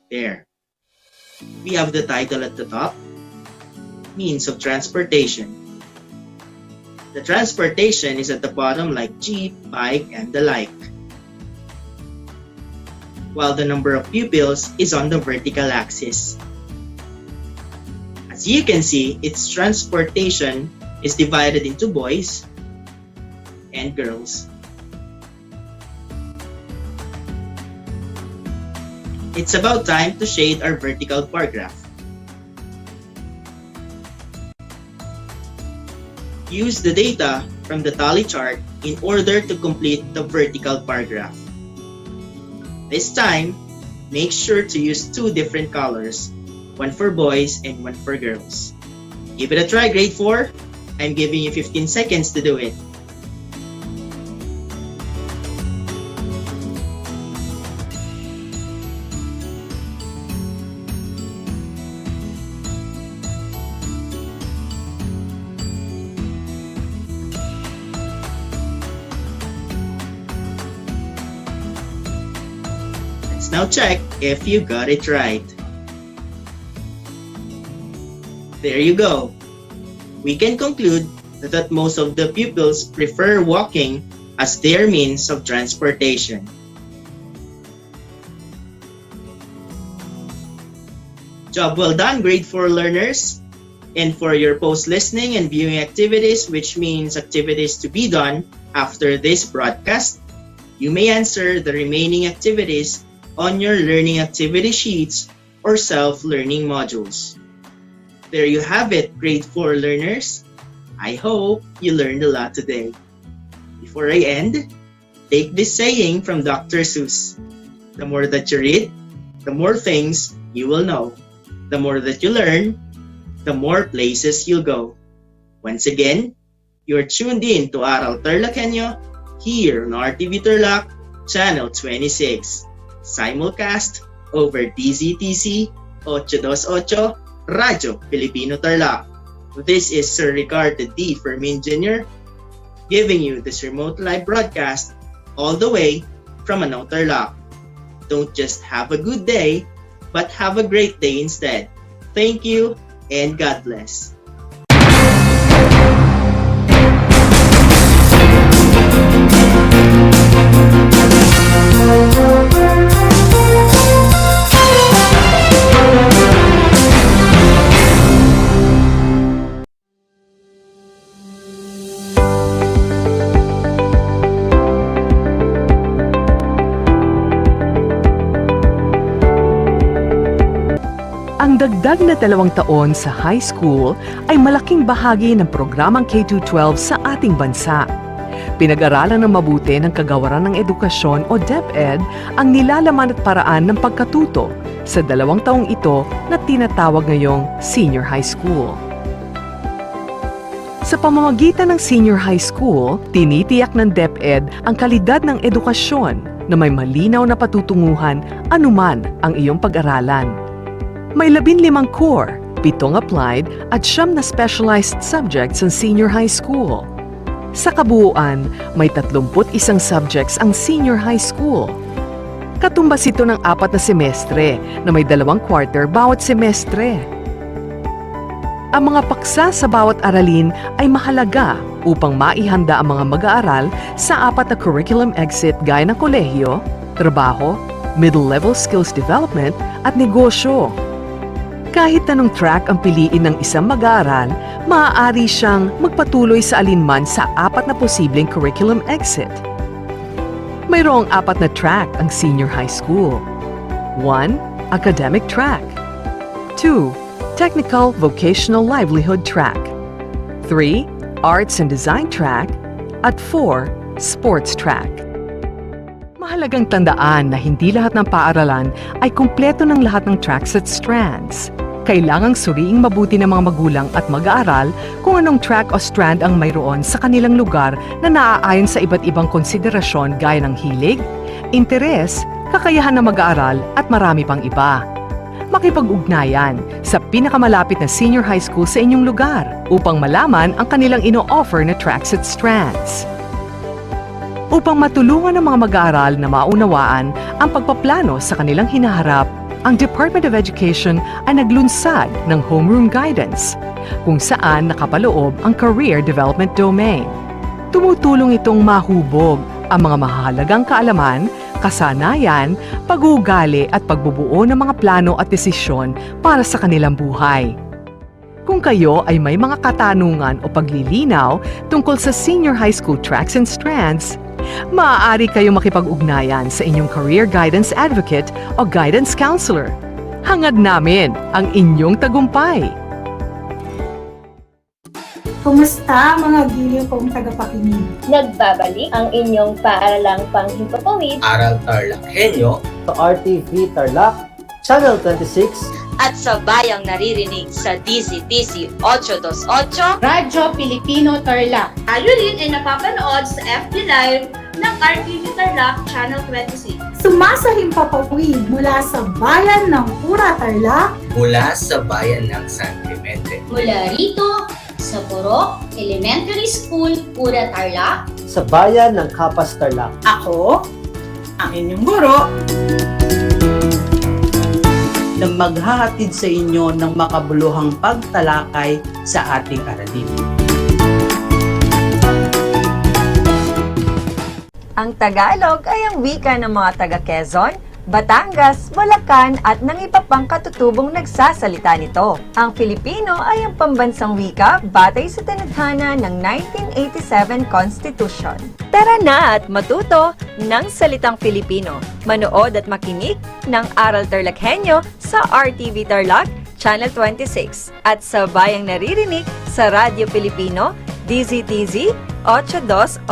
There. We have the title at the top, means of transportation. The transportation is at the bottom like jeep, bike, and the like. While the number of pupils is on the vertical axis. As you can see, its transportation is divided into boys and girls. It's about time to shade our vertical bar graph. Use the data from the tally chart in order to complete the vertical bar graph. This time, make sure to use 2 different colors, one for boys and one for girls. Give it a try, grade 4. I'm giving you 15 seconds to do it. Let's now check if you got it right. There you go. We can conclude that most of the pupils prefer walking as their means of transportation. Job well done, grade 4 learners. And for your post-listening and viewing activities, which means activities to be done after this broadcast, you may answer the remaining activities on your learning activity sheets or self-learning modules. There you have it, grade 4 learners. I hope you learned a lot today. Before I end, take this saying from Dr. Seuss. The more that you read, the more things you will know. The more that you learn, the more places you'll go. Once again, you're tuned in to Aral TarlakHenyo here on RTV Tarlac, Channel 26. Simulcast over DZTC 828 Radyo Pilipino Tarlac. This is Sir Ricardo D. Fermin Jr. giving you this remote live broadcast all the way from Anong Tarlac. Don't just have a good day, but have a great day instead. Thank you and God bless. Ang dagdag na 2 taon sa high school ay malaking bahagi ng programang K-12 sa ating bansa. Pinag-aralan ng mabuti ng Kagawaran ng Edukasyon o DEPED ang nilalaman at paraan ng pagkatuto sa 2 taong ito na tinatawag ngayong Senior High School. Sa pamamagitan ng Senior High School, tinitiyak ng DEPED ang kalidad ng edukasyon na may malinaw na patutunguhan anuman ang iyong pag-aralan. May 15 core, 7 applied at 9 na specialized subjects ang Senior High School. Sa kabuuan, may 31 subjects ang Senior High School. Katumbas ito ng 4 na semestre na may 2 quarter bawat semestre. Ang mga paksa sa bawat aralin ay mahalaga upang maihanda ang mga mag-aaral sa 4 na curriculum exit gaya ng kolehiyo, trabaho, middle-level skills development at negosyo. Kahit anong track ang piliin ng isang mag-aaral, maaari siyang magpatuloy sa alinman sa 4 na posibleng curriculum exit. Mayroong 4 na track ang Senior High School. 1. Academic track. 2. Technical Vocational Livelihood track. 3. Arts and Design track. At 4. Sports track. Mahalagang tandaan na hindi lahat ng paaralan ay kumpleto ng lahat ng tracks at strands. Kailangang suriing mabuti ng mga magulang at mag-aaral kung anong track o strand ang mayroon sa kanilang lugar na naaayon sa iba't ibang konsiderasyon gaya ng hilig, interes, kakayahan ng mag-aaral at marami pang iba. Makipag-ugnayan sa pinakamalapit na senior high school sa inyong lugar upang malaman ang kanilang ino-offer na tracks at strands. Upang matulungan ng mga mag-aaral na maunawaan ang pagpaplano sa kanilang hinaharap, ang Department of Education ay naglunsad ng Homeroom Guidance, kung saan nakapaloob ang Career Development Domain. Tumutulong itong mahubog ang mga mahalagang kaalaman, kasanayan, pag-uugali at pagbubuo ng mga plano at desisyon para sa kanilang buhay. Kung kayo ay may mga katanungan o paglilinaw tungkol sa senior high school tracks and strands, maaari kayong makipag-ugnayan sa inyong career guidance advocate o guidance counselor. Hangad namin ang inyong tagumpay! Kumusta mga giliw kong tagapakinig? Nagbabalik ang inyong paaralang panghimpapawid. Aral TarlakHenyo sa RTV Tarlac, Channel 26 at sa bayang naririnig sa DCTC 828 Radyo Pilipino Tarlac. Tayo rin ay napapanood sa FB Live ng RTV Tarlac Channel 26. Sumasahimpapawid mula sa bayan ng Pura Tarlac, mula sa bayan ng San Clemente, mula rito sa Borok Elementary School, Pura Tarlac, sa bayan ng Kapas Tarlac. Ako, ang inyong guro, na maghahatid sa inyo ng makabuluhang pagtalakay sa ating aralin. Ang Tagalog ay ang wika ng mga taga-Quezon, Batangas, Bulacan at ng iba pang katutubong nagsasalita nito. Ang Filipino ay ang pambansang wika batay sa tinadhana ng 1987 Constitution. Tara na at matuto ng salitang Filipino. Manood at makinig ng Aral TarlakHenyo sa RTV Tarlac, Channel 26 at sa bayang naririnig sa Radyo Pilipino, DZTZ 828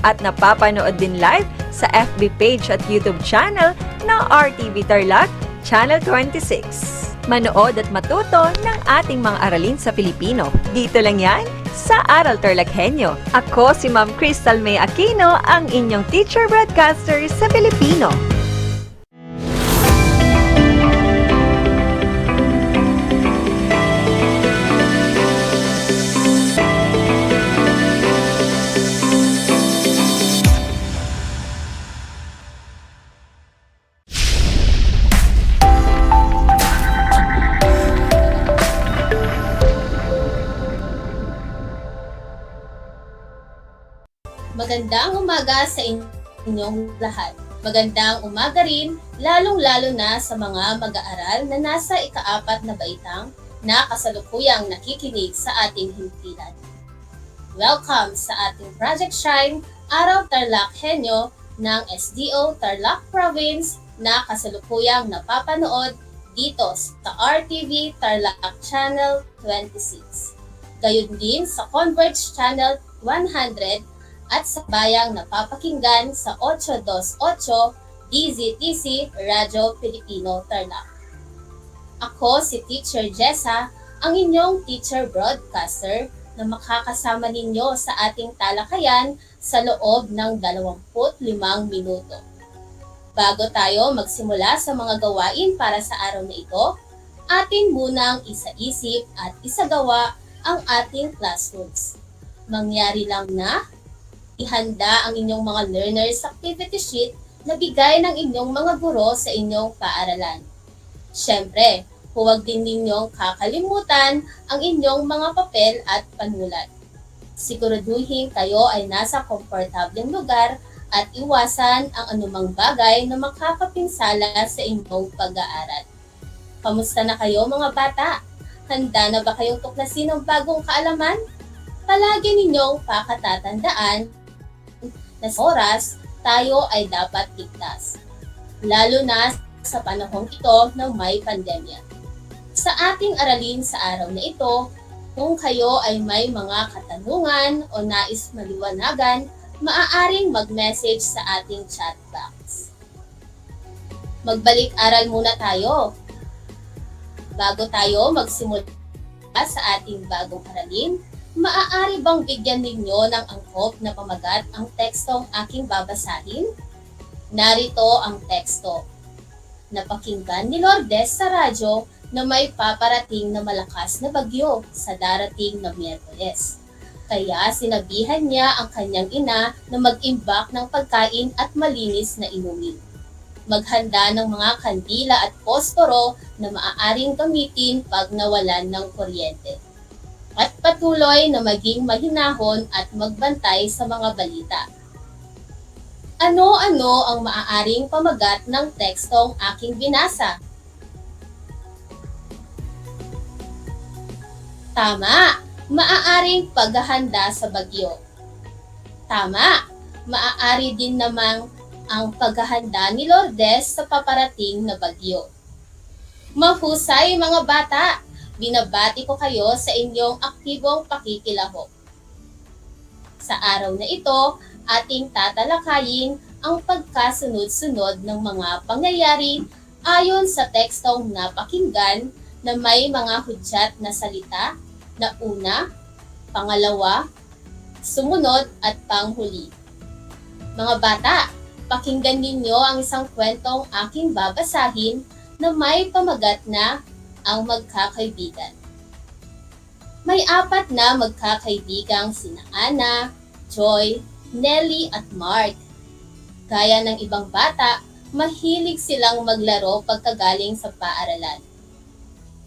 at napapanood din live sa FB page at YouTube channel ng RTV Tarlac, Channel 26. Manood at matuto ng ating mga aralin sa Filipino. Dito lang yan sa Aral TarlakHenyo. Ako si Ma'am Crystal May Aquino, ang inyong teacher broadcaster sa Filipino. Magandang umaga sa inyong lahat. Magandang umaga rin, lalong-lalo na sa mga mag-aaral na nasa ika-4 na baitang na kasalukuyang nakikinig sa ating himpilan. Welcome sa ating Project Shine, Aral TarlakHenyo ng SDO Tarlac Province na kasalukuyang napapanood dito sa RTV Tarlac Channel 26. Gayon din sa Converge Channel 100 at sabayang napapakinggan sa 828 DZTC Radyo Pilipino Tarlac. Ako si Teacher Jessa, ang inyong teacher broadcaster na makakasama ninyo sa ating talakayan sa loob ng 25 minuto. Bago tayo magsimula sa mga gawain para sa araw na ito, atin munang isaisip at isagawa ang ating classrooms. Mangyari lang na ihanda ang inyong mga learners activity sheet na bigay ng inyong mga guro sa inyong paaralan. Siyempre, huwag din ninyong kakalimutan ang inyong mga papel at panulat. Siguraduhin kayo ay nasa komportableng lugar at iwasan ang anumang bagay na makakapinsala sa inyong pag-aaral. Kamusta na kayo mga bata? Handa na ba kayong tuklasin ang bagong kaalaman? Palagi ninyong pakatatandaan na sa oras tayo ay dapat ligtas. Lalo na sa panahong ito ng may pandemya. Sa ating aralin sa araw na ito, kung kayo ay may mga katanungan o nais maliwanagan, maaaring mag-message sa ating chat box. Magbalik-aral muna tayo. Bago tayo magsimula sa ating bagong aralin, maaari bang bigyan ninyo ng angkop na pamagat ang tekstong aking babasahin? Narito ang teksto. Napakinggan ni Lourdes sa radyo na may paparating na malakas na bagyo sa darating na Miyerkules. Kaya sinabihan niya ang kanyang ina na mag-imbak ng pagkain at malinis na inumin. Maghanda ng mga kandila at posporo na maaaring gamitin pag nawalan ng kuryente. At patuloy na maging mahinahon at magbantay sa mga balita. Ano-ano ang maaaring pamagat ng tekstong aking binasa? Tama! Maaaring paghahanda sa bagyo. Tama! Maaari din namang ang paghahanda ni Lourdes sa paparating na bagyo. Mahusay mga bata! Binabati ko kayo sa inyong aktibong pakikilahok. Sa araw na ito, ating tatalakayin ang pagkasunod-sunod ng mga pangyayari ayon sa tekstong napakinggan na may mga hudyat na salita na una, pangalawa, sumunod at panghuli. Mga bata, pakinggan ninyo ang isang kwentong aking babasahin na may pamagat na ang magkakaibigan. May 4 na magkakaibigang sina Ana, Joy, Nelly at Mark. Gaya ng ibang bata, mahilig silang maglaro pagkagaling sa paaralan.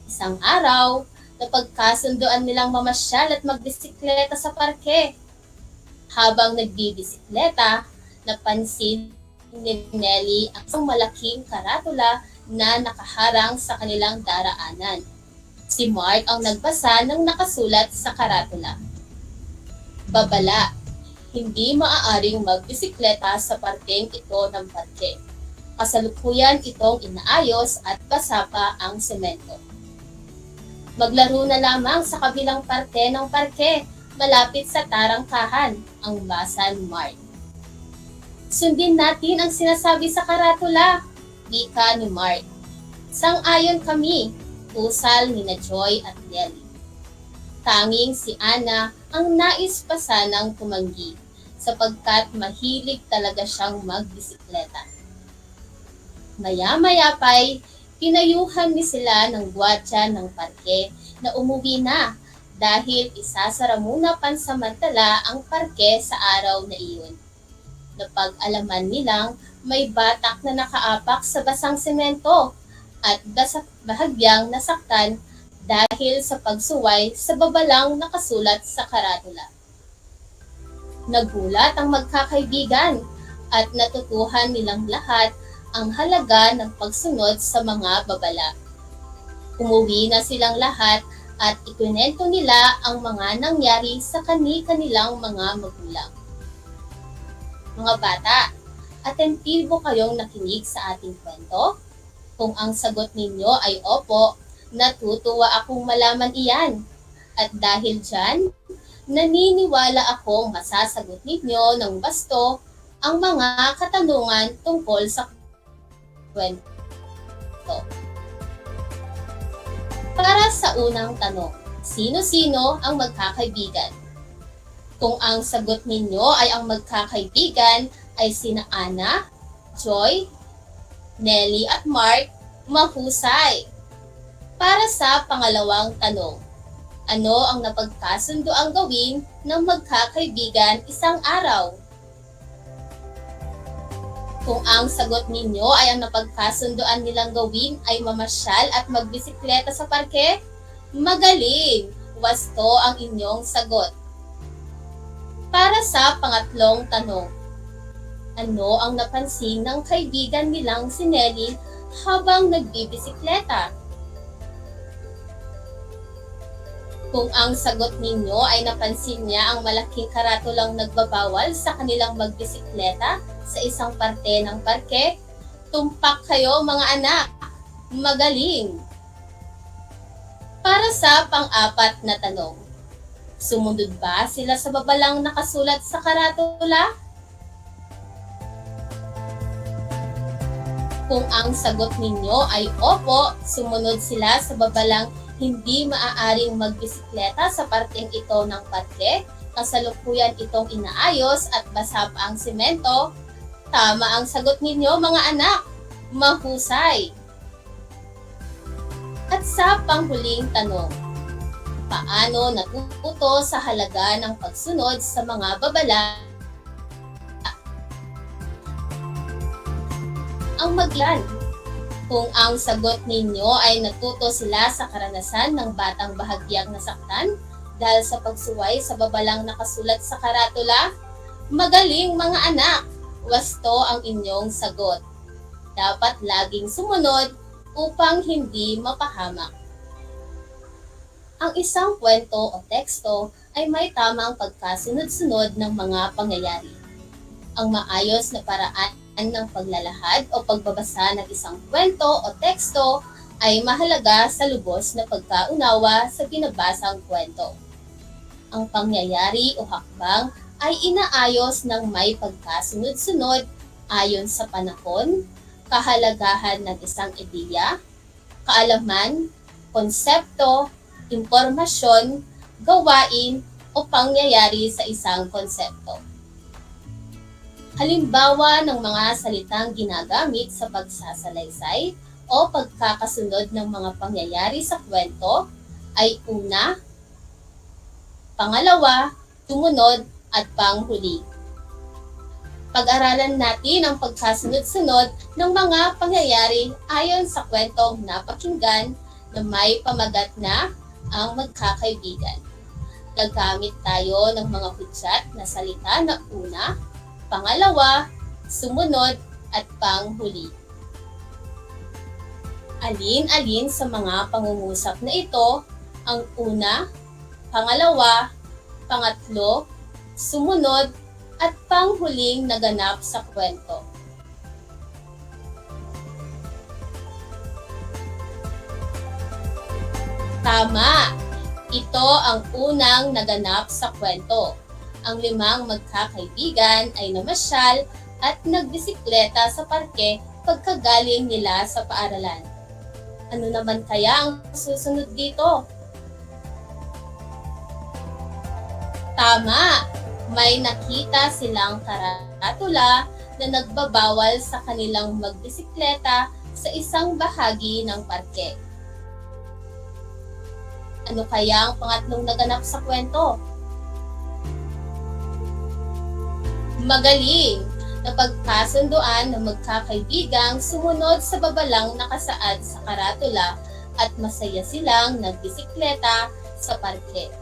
Isang araw, napagkasundoan nilang mamasyal at magbisikleta sa parke. Habang nagbibisikleta, napansin ni Nelly ang isang malaking karatula na nakaharang sa kanilang daraanan. Si Mark ang nagbasa ng nakasulat sa karatula. Babala, hindi maaaring magbisikleta sa parkeng ito ng parke. Kasalukuyan itong inaayos at basa pa ang semento. Maglaro na lamang sa kabilang parte ng parke, malapit sa tarangkahan, ang basa ni Mark. Sundin natin ang sinasabi sa karatula, wika ni Mark. Sang-ayon kami, usal ni na Joy at Nelly. Tanging si Ana ang nais pa sanang tumanggi, sapagkat mahilig talaga siyang magbisikleta. Maya-maya pa'y pinayuhan ni sila ng gwardiya ng parke na umuwi na dahil isasara muna pansamantala ang parke sa araw na iyon. Napag-alaman nilang may batak na nakaapak sa basang semento at bahagyang nasaktan dahil sa pagsuway sa babalang nakasulat sa karatula. Nagulat ang magkakaibigan at natutuhan nilang lahat ang halaga ng pagsunod sa mga babala. Umuwi na silang lahat at ikwento nila ang mga nangyari sa kani-kanilang mga magulang. Mga bata, atentibo kayong nakinig sa ating kwento? Kung ang sagot ninyo ay opo, natutuwa akong malaman iyan. At dahil dyan, naniniwala akong masasagot ninyo ng basto ang mga katanungan tungkol sa kwento. Para sa unang tanong, sino-sino ang magkakaibigan? Kung ang sagot ninyo ay ang magkakaibigan ay sina Ana, Joy, Nelly at Mark, mahusay. Para sa pangalawang tanong, ano ang napagkasundo ang gawin ng magkakaibigan isang araw? Kung ang sagot ninyo ay ang napagkasundoan nilang gawin ay mamasyal at magbisikleta sa parke, magaling! Wasto ang inyong sagot. Para sa pangatlong tanong, ano ang napansin ng kaibigan nilang si Nelly habang nagbibisikleta? Kung ang sagot ninyo ay napansin niya ang malaking karatulang nagbabawal sa kanilang magbisikleta sa isang parte ng parke, tumpak kayo mga anak! Magaling! Para sa pang-apat na tanong, sumunod ba sila sa babalang nakasulat sa karatula? Kung ang sagot ninyo ay opo, sumunod sila sa babalang hindi maaaring magbisikleta sa parteng ito ng parke, kasalukuyan itong inaayos at basa pa ang semento, tama ang sagot ninyo mga anak, mahusay. At sa panghuling tanong, paano natututo sa halaga ng pagsunod sa mga babala ang maglan? Kung ang sagot ninyo ay natuto sila sa karanasan ng batang bahagyang nasaktan dahil sa pagsuway sa babalang nakasulat sa karatula, magaling mga anak! Wasto ang inyong sagot. Dapat laging sumunod upang hindi mapahamak. Ang isang kwento o teksto ay may tamang pagkasunod-sunod ng mga pangyayari. Ang maayos na paraan ng paglalahad o pagbabasa ng isang kwento o teksto ay mahalaga sa lubos na pagkaunawa sa binabasang kwento. Ang pangyayari o hakbang ay inaayos ng may pagkasunod-sunod ayon sa panahon, kahalagahan ng isang ideya, kaalaman, konsepto, impormasyon, gawain o pangyayari sa isang konsepto. Halimbawa ng mga salitang ginagamit sa pagsasalaysay o pagkakasunod ng mga pangyayari sa kwento ay una, pangalawa, sumunod at panghuli. Pag-aralan natin ang pagkasunod-sunod ng mga pangyayari ayon sa kwentong napakinggan na may pamagat na ang magkakaibigan. Gagamit tayo ng mga hudyat na salita na una, pangalawa, sumunod at panghuli. Alin-alin sa mga pangungusap na ito ang una, pangalawa, pangatlo, sumunod at panghuling naganap sa kwento? Tama! Ito ang unang naganap sa kwento. Ang 5 magkakaibigan ay namasyal at nagbisikleta sa parke pagkagaling nila sa paaralan. Ano naman kaya ang susunod dito? Tama! May nakita silang karatula na nagbabawal sa kanilang magbisikleta sa isang bahagi ng parke. Ano kaya ang pangatlong naganap sa kwento? Magaling! Napagkasunduan ng magkakaibigang sumunod sa babalang nakasaad sa karatula at masaya silang nagbisikleta sa parke.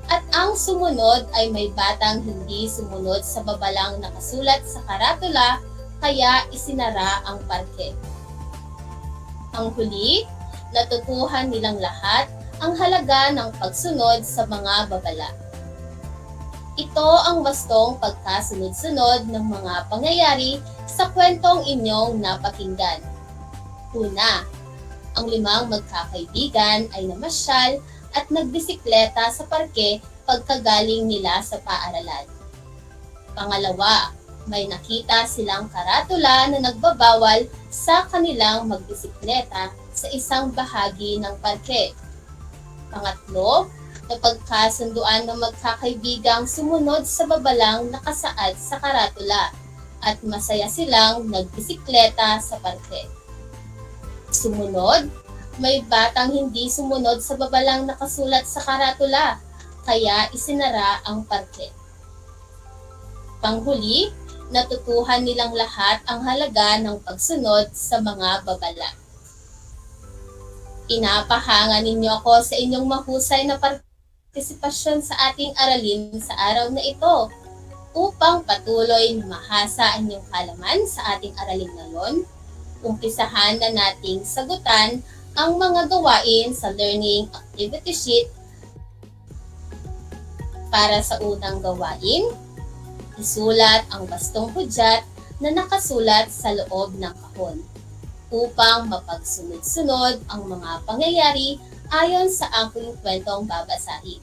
At ang sumunod ay may batang hindi sumunod sa babalang nakasulat sa karatula kaya isinara ang parke. Ang huli, natutuhan nilang lahat ang halaga ng pagsunod sa mga babala. Ito ang wastong pagkasunod-sunod ng mga pangyayari sa kwentong inyong napakinggan. Una, ang 5 magkakaibigan ay namasyal at nagbisikleta sa parke pagkagaling nila sa paaralan. Pangalawa, may nakita silang karatula na nagbabawal sa kanilang magbisikleta sa isang bahagi ng parke. Pangatlo, napagkasunduan ng magkakaibigang sumunod sa babalang nakasaad sa karatula at masaya silang nagbisikleta sa parke. Sumunod, may batang hindi sumunod sa babalang nakasulat sa karatula, kaya isinara ang parke. Panghuli, natutuhan nilang lahat ang halaga ng pagsunod sa mga babala. Pinapahanga ninyo ako sa inyong mahusay na partisipasyon sa ating aralin sa araw na ito upang patuloy na mahasa ang inyong kalaman sa ating aralin ngayon. Umpisahan na nating sagutan ang mga gawain sa Learning Activity Sheet. Para sa unang gawain, isulat ang bastong hudyat na nakasulat sa loob ng kahon upang mapagsunod-sunod ang mga pangyayari ayon sa aking kwentong babasahin.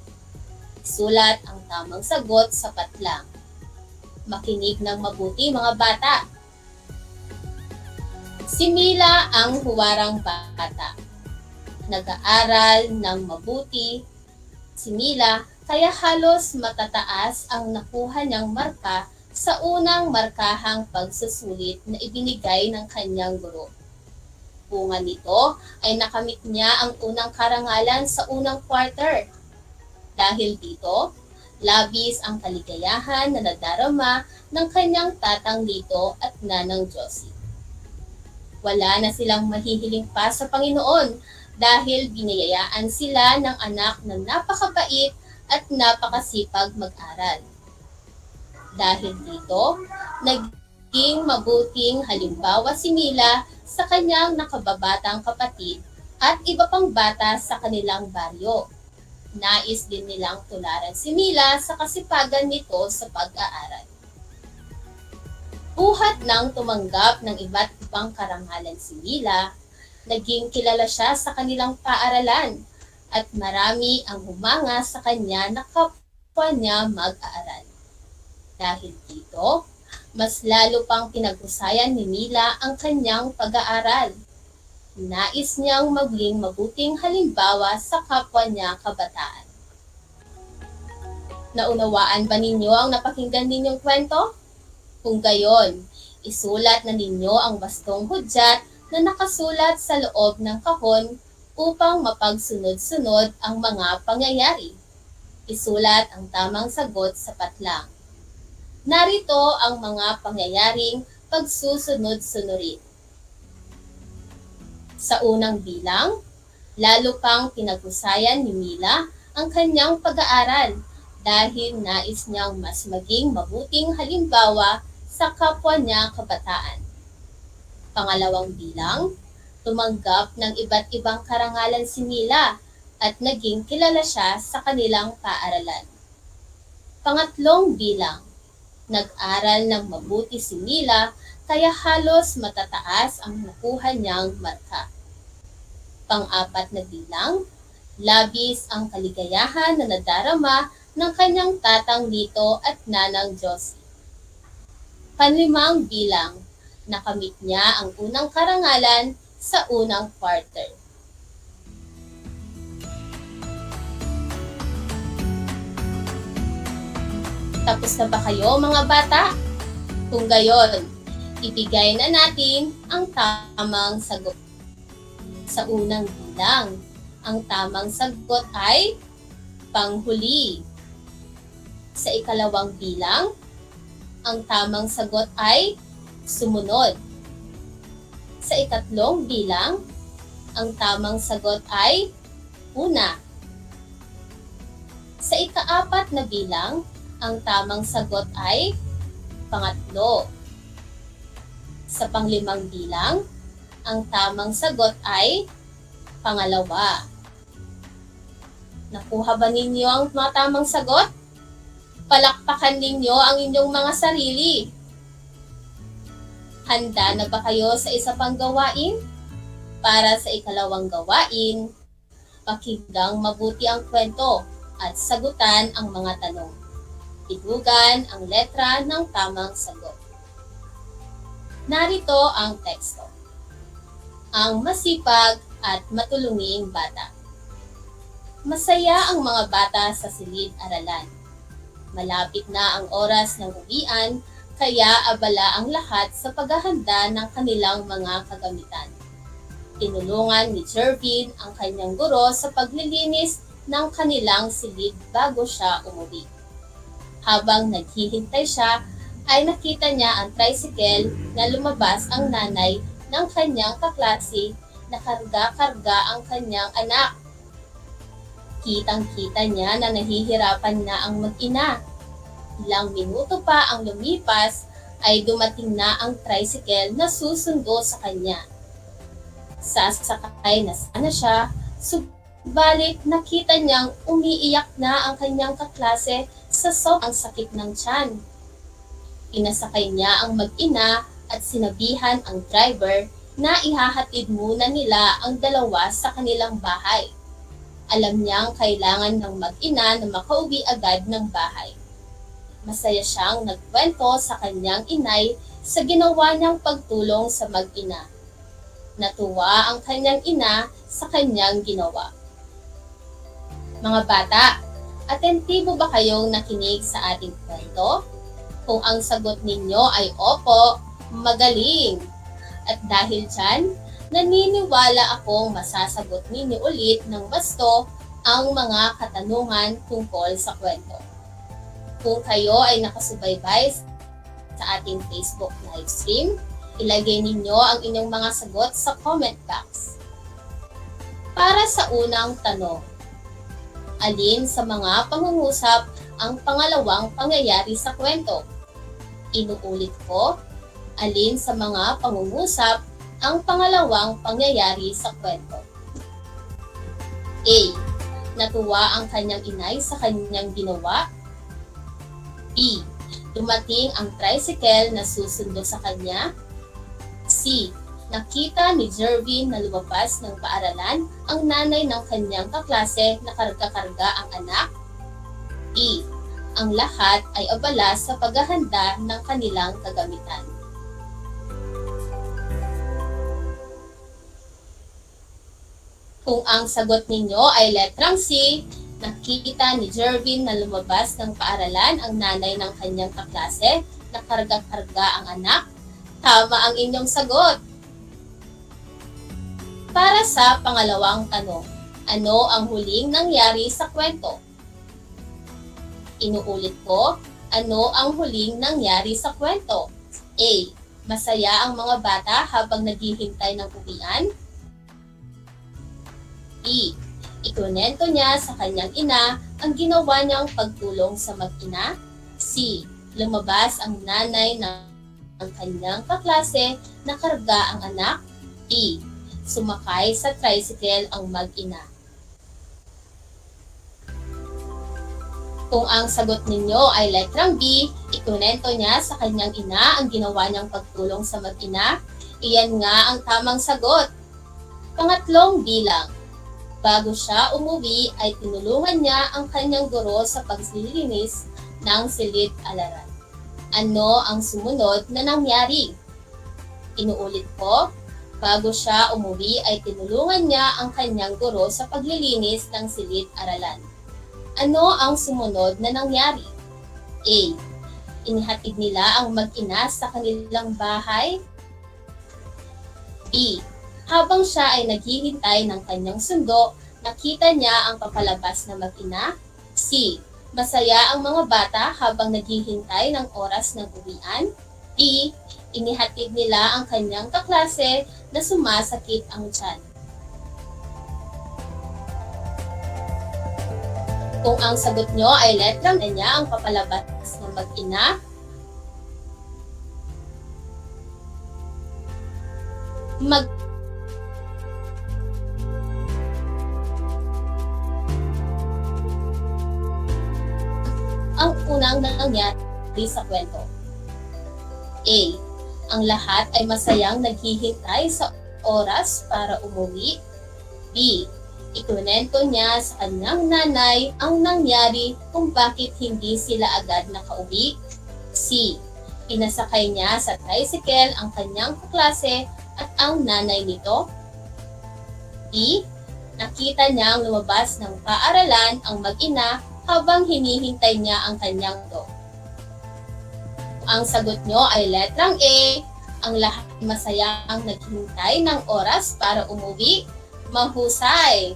Isulat ang tamang sagot sa patlang. Makinig ng mabuti mga bata. Si Mila ang huwarang bata. Nag-aaral ng mabuti si Mila kaya halos matataas ang nakuha niyang marka sa unang markahang pagsusulit na ibinigay ng kanyang guro. Bunga nito ay nakamit niya ang unang karangalan sa unang quarter. Dahil dito, labis ang kaligayahan na nadarama ng kanyang tatang Lito at nanang Josie. Wala na silang mahihiling pa sa Panginoon dahil biniyayaan sila ng anak na napakabait at napakasipag mag-aral. Dahil dito, naging mabuting halimbawa si Mila sa kanyang nakababatang kapatid at iba pang bata sa kanilang baryo. Nais din nilang tularan si Mila sa kasipagan nito sa pag-aaral. Buhat ng tumanggap ng iba't ibang karangalan si Mila, naging kilala siya sa kanilang paaralan at marami ang humanga sa kanya na kapwa niya mag-aaral. Dahil dito, mas lalo pang pinag-usayan ni Mila ang kanyang pag-aaral. Nais niyang maging mabuting halimbawa sa kapwa niya kabataan. Naunawaan ba ninyo ang napakinggan ninyong kwento? Kung gayon, isulat na ninyo ang bastong hudyat na nakasulat sa loob ng kahon upang mapagsunod-sunod ang mga pangyayari. Isulat ang tamang sagot sa patlang. Narito ang mga pangyayaring pagsusunod-sunurin. Sa unang bilang, lalo pang pinag-usayan ni Mila ang kanyang pag-aaral dahil nais niyang mas maging mabuting halimbawa sa kapwa niya kabataan. Pangalawang bilang, tumanggap ng iba't ibang karangalan si Mila at naging kilala siya sa kanilang paaralan. Pangatlong bilang, nag-aral ng mabuti si Mila kaya halos matataas ang nakuha niyang marka. Pang-apat na bilang, labis ang kaligayahan na nadarama ng kanyang tatang Lito at nanang Josie. Panlimang bilang, nakamit niya ang unang karangalan sa unang quarter. Tapos na ba kayo mga bata? Kung gayon, ibigay na natin ang tamang sagot. Sa unang bilang, ang tamang sagot ay panghuli. Sa ikalawang bilang, ang tamang sagot ay sumunod. Sa ikatlong bilang, ang tamang sagot ay una. Sa ikaapat na bilang, ang tamang sagot ay pangatlo. Sa panglimang bilang, ang tamang sagot ay pangalawa. Nakuha ba ninyo ang mga tamang sagot? Palakpakan ninyo ang inyong mga sarili. Handa na ba kayo sa isa pang gawain? Para sa ikalawang gawain, pakinggang mabuti ang kwento at sagutan ang mga tanong. Tibugan ang letra ng tamang sagot. Narito ang teksto. Ang masipag at matulunging bata. Masaya ang mga bata sa silid-aralan. Malapit na ang oras ng uwian, kaya abala ang lahat sa paghahanda ng kanilang mga kagamitan. Tinulungan ni Jervin ang kanyang guro sa paglilinis ng kanilang silid bago siya umuwi. Habang naghihintay siya, ay nakita niya ang tricycle na lumabas ang nanay ng kanyang kaklase na karga-karga ang kanyang anak. Kitang-kita niya na nahihirapan na ang mag-ina. Ilang minuto pa ang lumipas ay dumating na ang tricycle na susundo sa kanya. Sasakay na sana siya, subalit nakita niyang umiiyak na ang kanyang kaklase sa sobrang sakit ng tiyan. Pinasakay niya ang mag-ina at sinabihan ang driver na ihahatid muna nila ang dalawa sa kanilang bahay. Alam niyang kailangan ng mag-ina na makauwi agad ng bahay. Masaya siyang nagkwento sa kanyang inay sa ginawa niyang pagtulong sa mag-ina. Natuwa ang kanyang ina sa kanyang ginawa. Mga bata, atentibo ba kayong nakinig sa ating kwento? Kung ang sagot ninyo ay opo, magaling! At dahil dyan, naniniwala akong masasagot ninyo ulit ng wasto ang mga katanungan tungkol sa kwento. Kung kayo ay nakasubaybay sa ating Facebook livestream, ilagay ninyo ang inyong mga sagot sa comment box. Para sa unang tanong, alin sa mga pangungusap ang pangalawang pangyayari sa kwento? Inuulit ko, alin sa mga pangungusap ang pangalawang pangyayari sa kwento? A. Natuwa ang kanyang inay sa kanyang ginawa. B. Dumating ang tricycle na susundo sa kanya. C. Nakita ni Jervin na lumabas ng paaralan ang nanay ng kanyang kaklase na karga-karga ang anak. E. Ang lahat ay abala sa paghahanda ng kanilang kagamitan. Kung ang sagot ninyo ay letrang C, nakikita ni Jervin na lumabas ng paaralan ang nanay ng kanyang kaklase na karga-karga ang anak, tama ang inyong sagot. Para sa pangalawang tanong, ano ang huling nangyari sa kwento? Inuulit ko, ano ang huling nangyari sa kwento? A. Masaya ang mga bata habang naghihintay ng uwian. B. Ikunento niya sa kanyang ina ang ginawa niyang pagtulong sa mag-ina. C. Lumabas ang nanay ng kanyang kaklase na karga ang anak. E. Sumakay sa tricycle ang mag-ina. Kung ang sagot ninyo ay letrang B, ikunento niya sa kanyang ina ang ginawa niyang pagtulong sa mag-ina. Iyan nga ang tamang sagot. Pangatlong bilang. Bago siya umuwi ay tinulungan niya ang kanyang guro sa paglilinis ng silid-aralan. Ano ang sumunod na nangyari? Inuulit ko, bago siya umuwi ay tinulungan niya ang kanyang guro sa paglilinis ng silid-aralan. Ano ang sumunod na nangyari? A. Inihatid nila ang mag-ina sa kanilang bahay. B. Habang siya ay naghihintay ng kanyang sundo, nakita niya ang papalabas na mag-ina. C. Masaya ang mga bata habang naghihintay ng oras ng uwian. D. Inihatid nila ang kanyang kaklase na sumasakit ang tiyan. Kung ang sagot nyo ay letrang na niya ang papalabas ng mag-ina, ang unang nangyari sa kwento. A. Ang lahat ay masayang naghihintay sa oras para umuwi. B. Ikunento niya sa kanyang nanay ang nangyari kung bakit hindi sila agad nakauwi. C. Pinasakay niya sa tricycle ang kanyang kaklase at ang nanay nito. D. Nakita niyang lumabas ng paaralan ang mag-ina habang hinihintay niya ang kanyang dog. Ang sagot nyo ay letrang A. Ang lahat masayang naghintay ng oras para umuwi. Mahusay!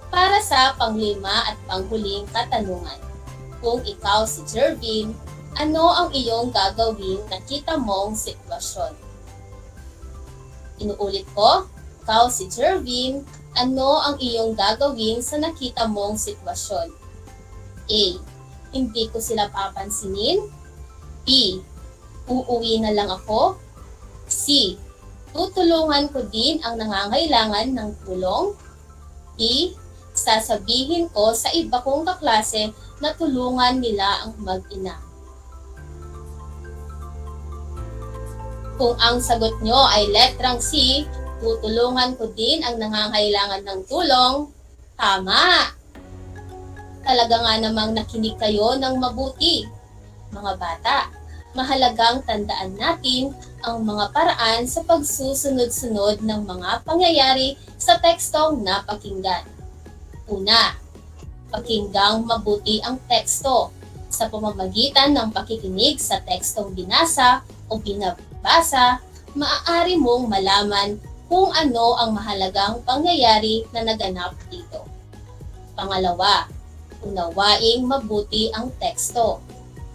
Para sa panglima at panghuling katanungan. Kung ikaw si Jervin, ano ang iyong gagawing nakita mong sitwasyon? Inuulit ko, ikaw si Jervin, ano ang iyong gagawin sa nakita mong sitwasyon? A. Hindi ko sila papansinin. B. Uuwi na lang ako. C. Tutulungan ko din ang nangangailangan ng tulong. D. Sasabihin ko sa iba kong kaklase na tulungan nila ang mag-ina. Kung ang sagot nyo ay letrang C, tutulungan ko din ang nangangailangan ng tulong, tama! Talaga nga namang nakinig kayo ng mabuti. Mga bata, mahalagang tandaan natin ang mga paraan sa pagsusunod-sunod ng mga pangyayari sa tekstong napakinggan. Una, pakinggang mabuti ang teksto. Sa pamamagitan ng pakikinig sa tekstong binasa o binabasa, maaari mong malaman kung ano ang mahalagang pangyayari na naganap dito. Pangalawa, unawaing mabuti ang teksto.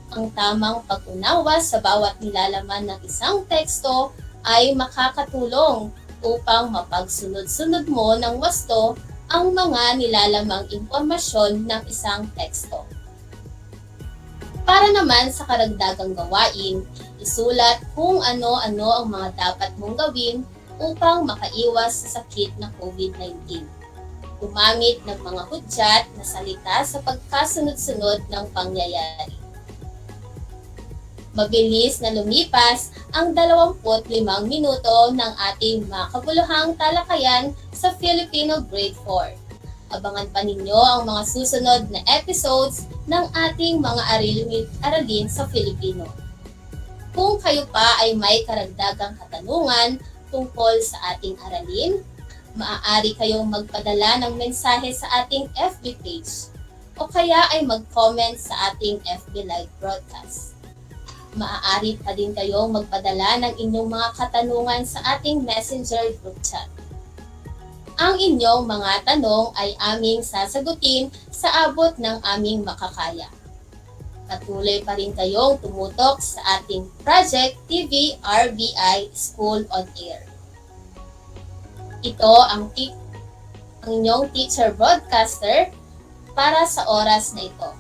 Ang tamang pag-unawa sa bawat nilalaman ng isang teksto ay makakatulong upang mapagsunod-sunod mo ng wasto ang mga nilalamang impormasyon ng isang teksto. Para naman sa karagdagang gawain, isulat kung ano-ano ang mga dapat mong gawin upang makaiwas sa sakit na COVID-19. Gumamit ng mga hudyat na salita sa pagkasunod-sunod ng pangyayari. Mabilis na lumipas ang 25 minuto ng ating makabuluhang talakayan sa Filipino Grade 4. Abangan pa ninyo ang mga susunod na episodes ng ating mga aralin sa Filipino. Kung kayo pa ay may karagdagang katanungan tungkol sa ating aralin, maaari kayong magpadala ng mensahe sa ating FB page o kaya ay mag-comment sa ating FB live broadcast. Maaari pa din kayong magpadala ng inyong mga katanungan sa ating messenger group chat. Ang inyong mga tanong ay aming sasagutin sa abot ng aming makakaya. Patuloy pa rin kayong tumutok sa ating Project TV RBI School on Air. Ito ang inyong teacher broadcaster para sa oras na ito.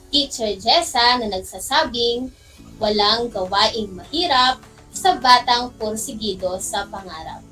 Teacher Jessa na nagsasabing, walang gawaing mahirap sa batang porsigido sa pangarap.